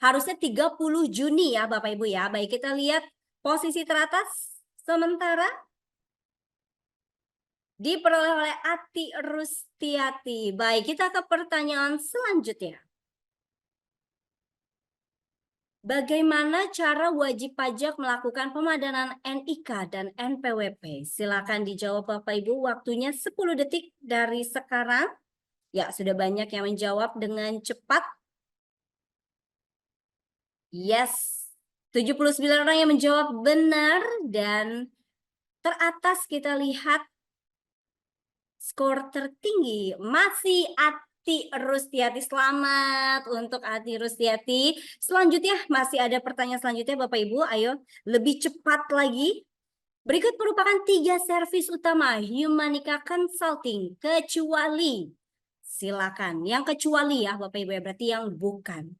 Harusnya 30 Juni ya Bapak Ibu ya. Baik, kita lihat posisi teratas sementara diperoleh oleh Ati Rustiati. Baik, kita ke pertanyaan selanjutnya. Bagaimana cara wajib pajak melakukan pemadanan NIK dan NPWP? Silakan dijawab Bapak Ibu, waktunya 10 detik dari sekarang. Ya, sudah banyak yang menjawab dengan cepat. Yes, 79 orang yang menjawab benar dan teratas kita lihat skor tertinggi masih Ati Rustiati. Selamat untuk Ati Rustiati. Selanjutnya masih ada pertanyaan selanjutnya Bapak Ibu. Ayo lebih cepat lagi. Berikut merupakan 3 servis utama Humanica Consulting kecuali. Silakan. Yang kecuali ya Bapak Ibu ya, berarti yang bukan.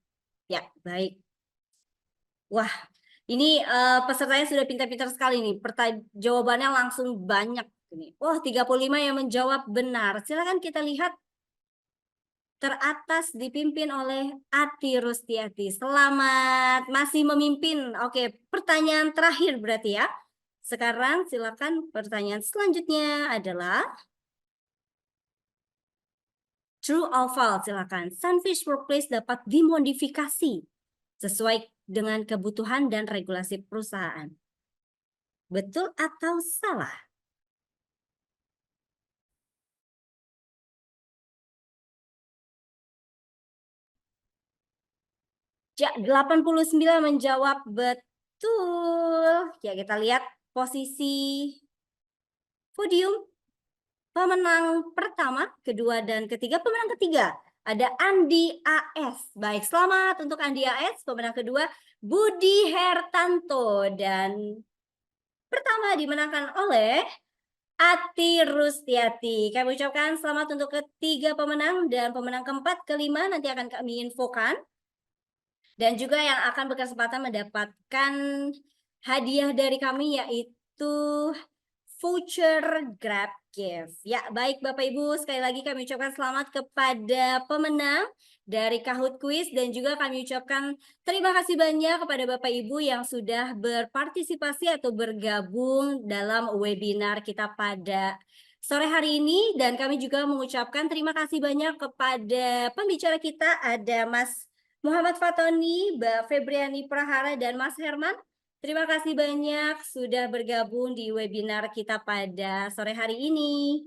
Ya, baik. Wah, Ini pesertanya sudah pintar-pintar sekali nih. Jawabannya langsung banyak ini. Wah, 35 yang menjawab benar. Silakan kita lihat teratas dipimpin oleh Ati Rustiati. Selamat, masih memimpin. Oke, pertanyaan terakhir berarti ya. Sekarang silakan pertanyaan selanjutnya adalah true or false, silakan. Sunfish Workplace dapat dimodifikasi sesuai dengan kebutuhan dan regulasi perusahaan. Betul atau salah? Ya, 89 menjawab betul. Ya, kita lihat posisi podium. Pemenang pertama, kedua, dan ketiga. Pemenang ketiga ada Andi AS. Baik, selamat untuk Andi AS. Pemenang kedua Budi Hertanto. Dan pertama dimenangkan oleh Ati Rustiati. Kami ucapkan selamat untuk ketiga pemenang. Dan pemenang keempat, kelima nanti akan kami infokan. Dan juga yang akan berkesempatan mendapatkan hadiah dari kami yaitu voucher Grab Gift. Ya, baik Bapak Ibu, sekali lagi kami ucapkan selamat kepada pemenang dari Kahoot Quiz dan juga kami ucapkan terima kasih banyak kepada Bapak Ibu yang sudah berpartisipasi atau bergabung dalam webinar kita pada sore hari ini. Dan kami juga mengucapkan terima kasih banyak kepada pembicara kita, ada Mas Muhammad Fatoni, Mbak Febriani Prahara, dan Mas Herman. Terima kasih banyak sudah bergabung di webinar kita pada sore hari ini.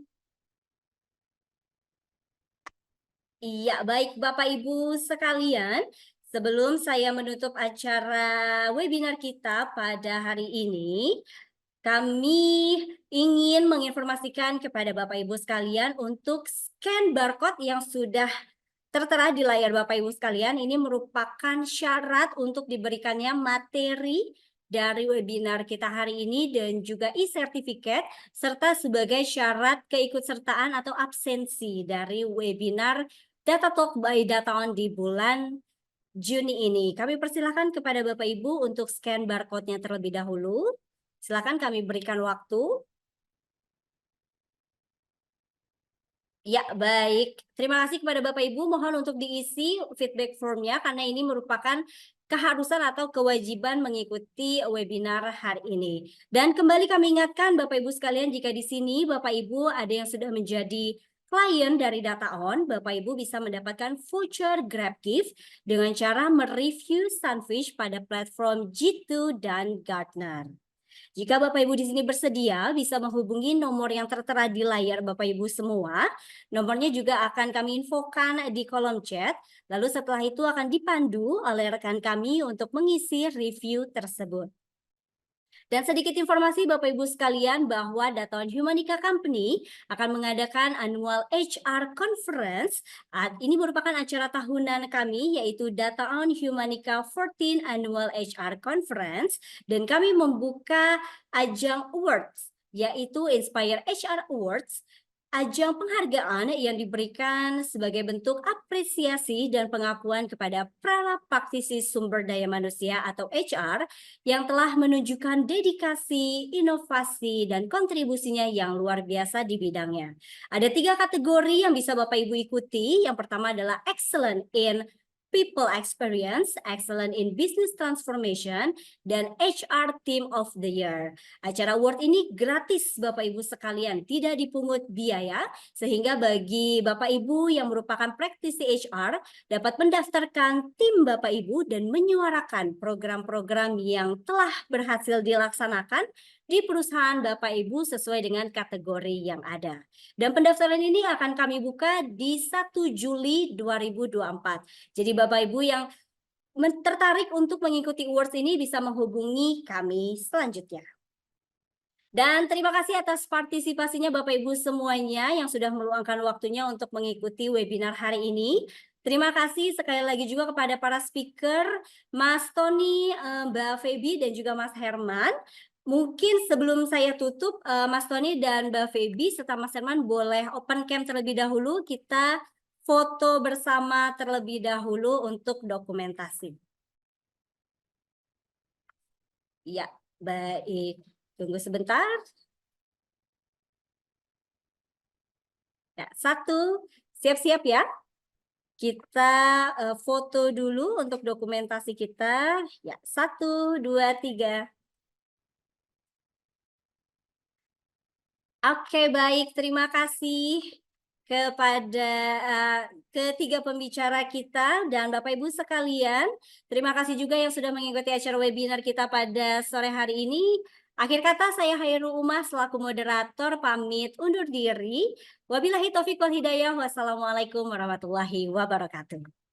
Iya, baik Bapak Ibu sekalian, sebelum saya menutup acara webinar kita pada hari ini, kami ingin menginformasikan kepada Bapak Ibu sekalian untuk scan barcode yang sudah tertera di layar Bapak Ibu sekalian. Ini merupakan syarat untuk diberikannya materi dari webinar kita hari ini dan juga e-sertifikat serta sebagai syarat keikutsertaan atau absensi dari webinar Data Talk by Dataon di bulan Juni ini. Kami persilahkan kepada Bapak Ibu untuk scan barcode-nya terlebih dahulu. Silakan kami berikan waktu. Ya, baik. Terima kasih kepada Bapak Ibu. Mohon untuk diisi feedback formnya karena ini merupakan keharusan atau kewajiban mengikuti webinar hari ini. Dan kembali kami ingatkan Bapak Ibu sekalian, jika di sini Bapak Ibu ada yang sudah menjadi klien dari Dataon, Bapak Ibu bisa mendapatkan voucher Grab Gift dengan cara mereview Sunfish pada platform G2 dan Gartner. Jika Bapak Ibu di sini bersedia, bisa menghubungi nomor yang tertera di layar Bapak Ibu semua. Nomornya juga akan kami infokan di kolom chat. Lalu setelah itu akan dipandu oleh rekan kami untuk mengisi review tersebut. Dan sedikit informasi Bapak Ibu sekalian bahwa Dataon Humanica Company akan mengadakan annual HR Conference. Ini merupakan acara tahunan kami yaitu Dataon Humanica 14 Annual HR Conference. Dan kami membuka ajang awards yaitu Inspire HR Awards. Ajang penghargaan yang diberikan sebagai bentuk apresiasi dan pengakuan kepada para praktisi sumber daya manusia atau HR yang telah menunjukkan dedikasi, inovasi, dan kontribusinya yang luar biasa di bidangnya. Ada 3 kategori yang bisa Bapak Ibu ikuti. Yang pertama adalah Excellent in People Experience, Excellent in Business Transformation, dan HR Team of the Year. Acara award ini gratis Bapak Ibu sekalian, tidak dipungut biaya, sehingga bagi Bapak Ibu yang merupakan praktisi HR dapat mendaftarkan tim Bapak Ibu dan menyuarakan program-program yang telah berhasil dilaksanakan di perusahaan Bapak Ibu sesuai dengan kategori yang ada. Dan pendaftaran ini akan kami buka di 1 Juli 2024. Jadi Bapak Ibu yang tertarik untuk mengikuti awards ini bisa menghubungi kami selanjutnya. Dan terima kasih atas partisipasinya Bapak Ibu semuanya yang sudah meluangkan waktunya untuk mengikuti webinar hari ini. Terima kasih sekali lagi juga kepada para speaker, Mas Tony, Mbak Feby, dan juga Mas Herman. Mungkin sebelum saya tutup, Mas Tony dan Mbak Feby serta Mas Herman boleh open cam terlebih dahulu. Kita foto bersama terlebih dahulu untuk dokumentasi. Ya, baik. Tunggu sebentar. Ya, satu. Siap-siap ya. Kita foto dulu untuk dokumentasi kita. Ya, 1, 2, 3. Oke, baik. Terima kasih kepada ketiga pembicara kita dan Bapak Ibu sekalian. Terima kasih juga yang sudah mengikuti acara webinar kita pada sore hari ini. Akhir kata saya Hairul Umah selaku moderator pamit undur diri. Wabillahi taufiq wal hidayah. Wassalamualaikum warahmatullahi wabarakatuh.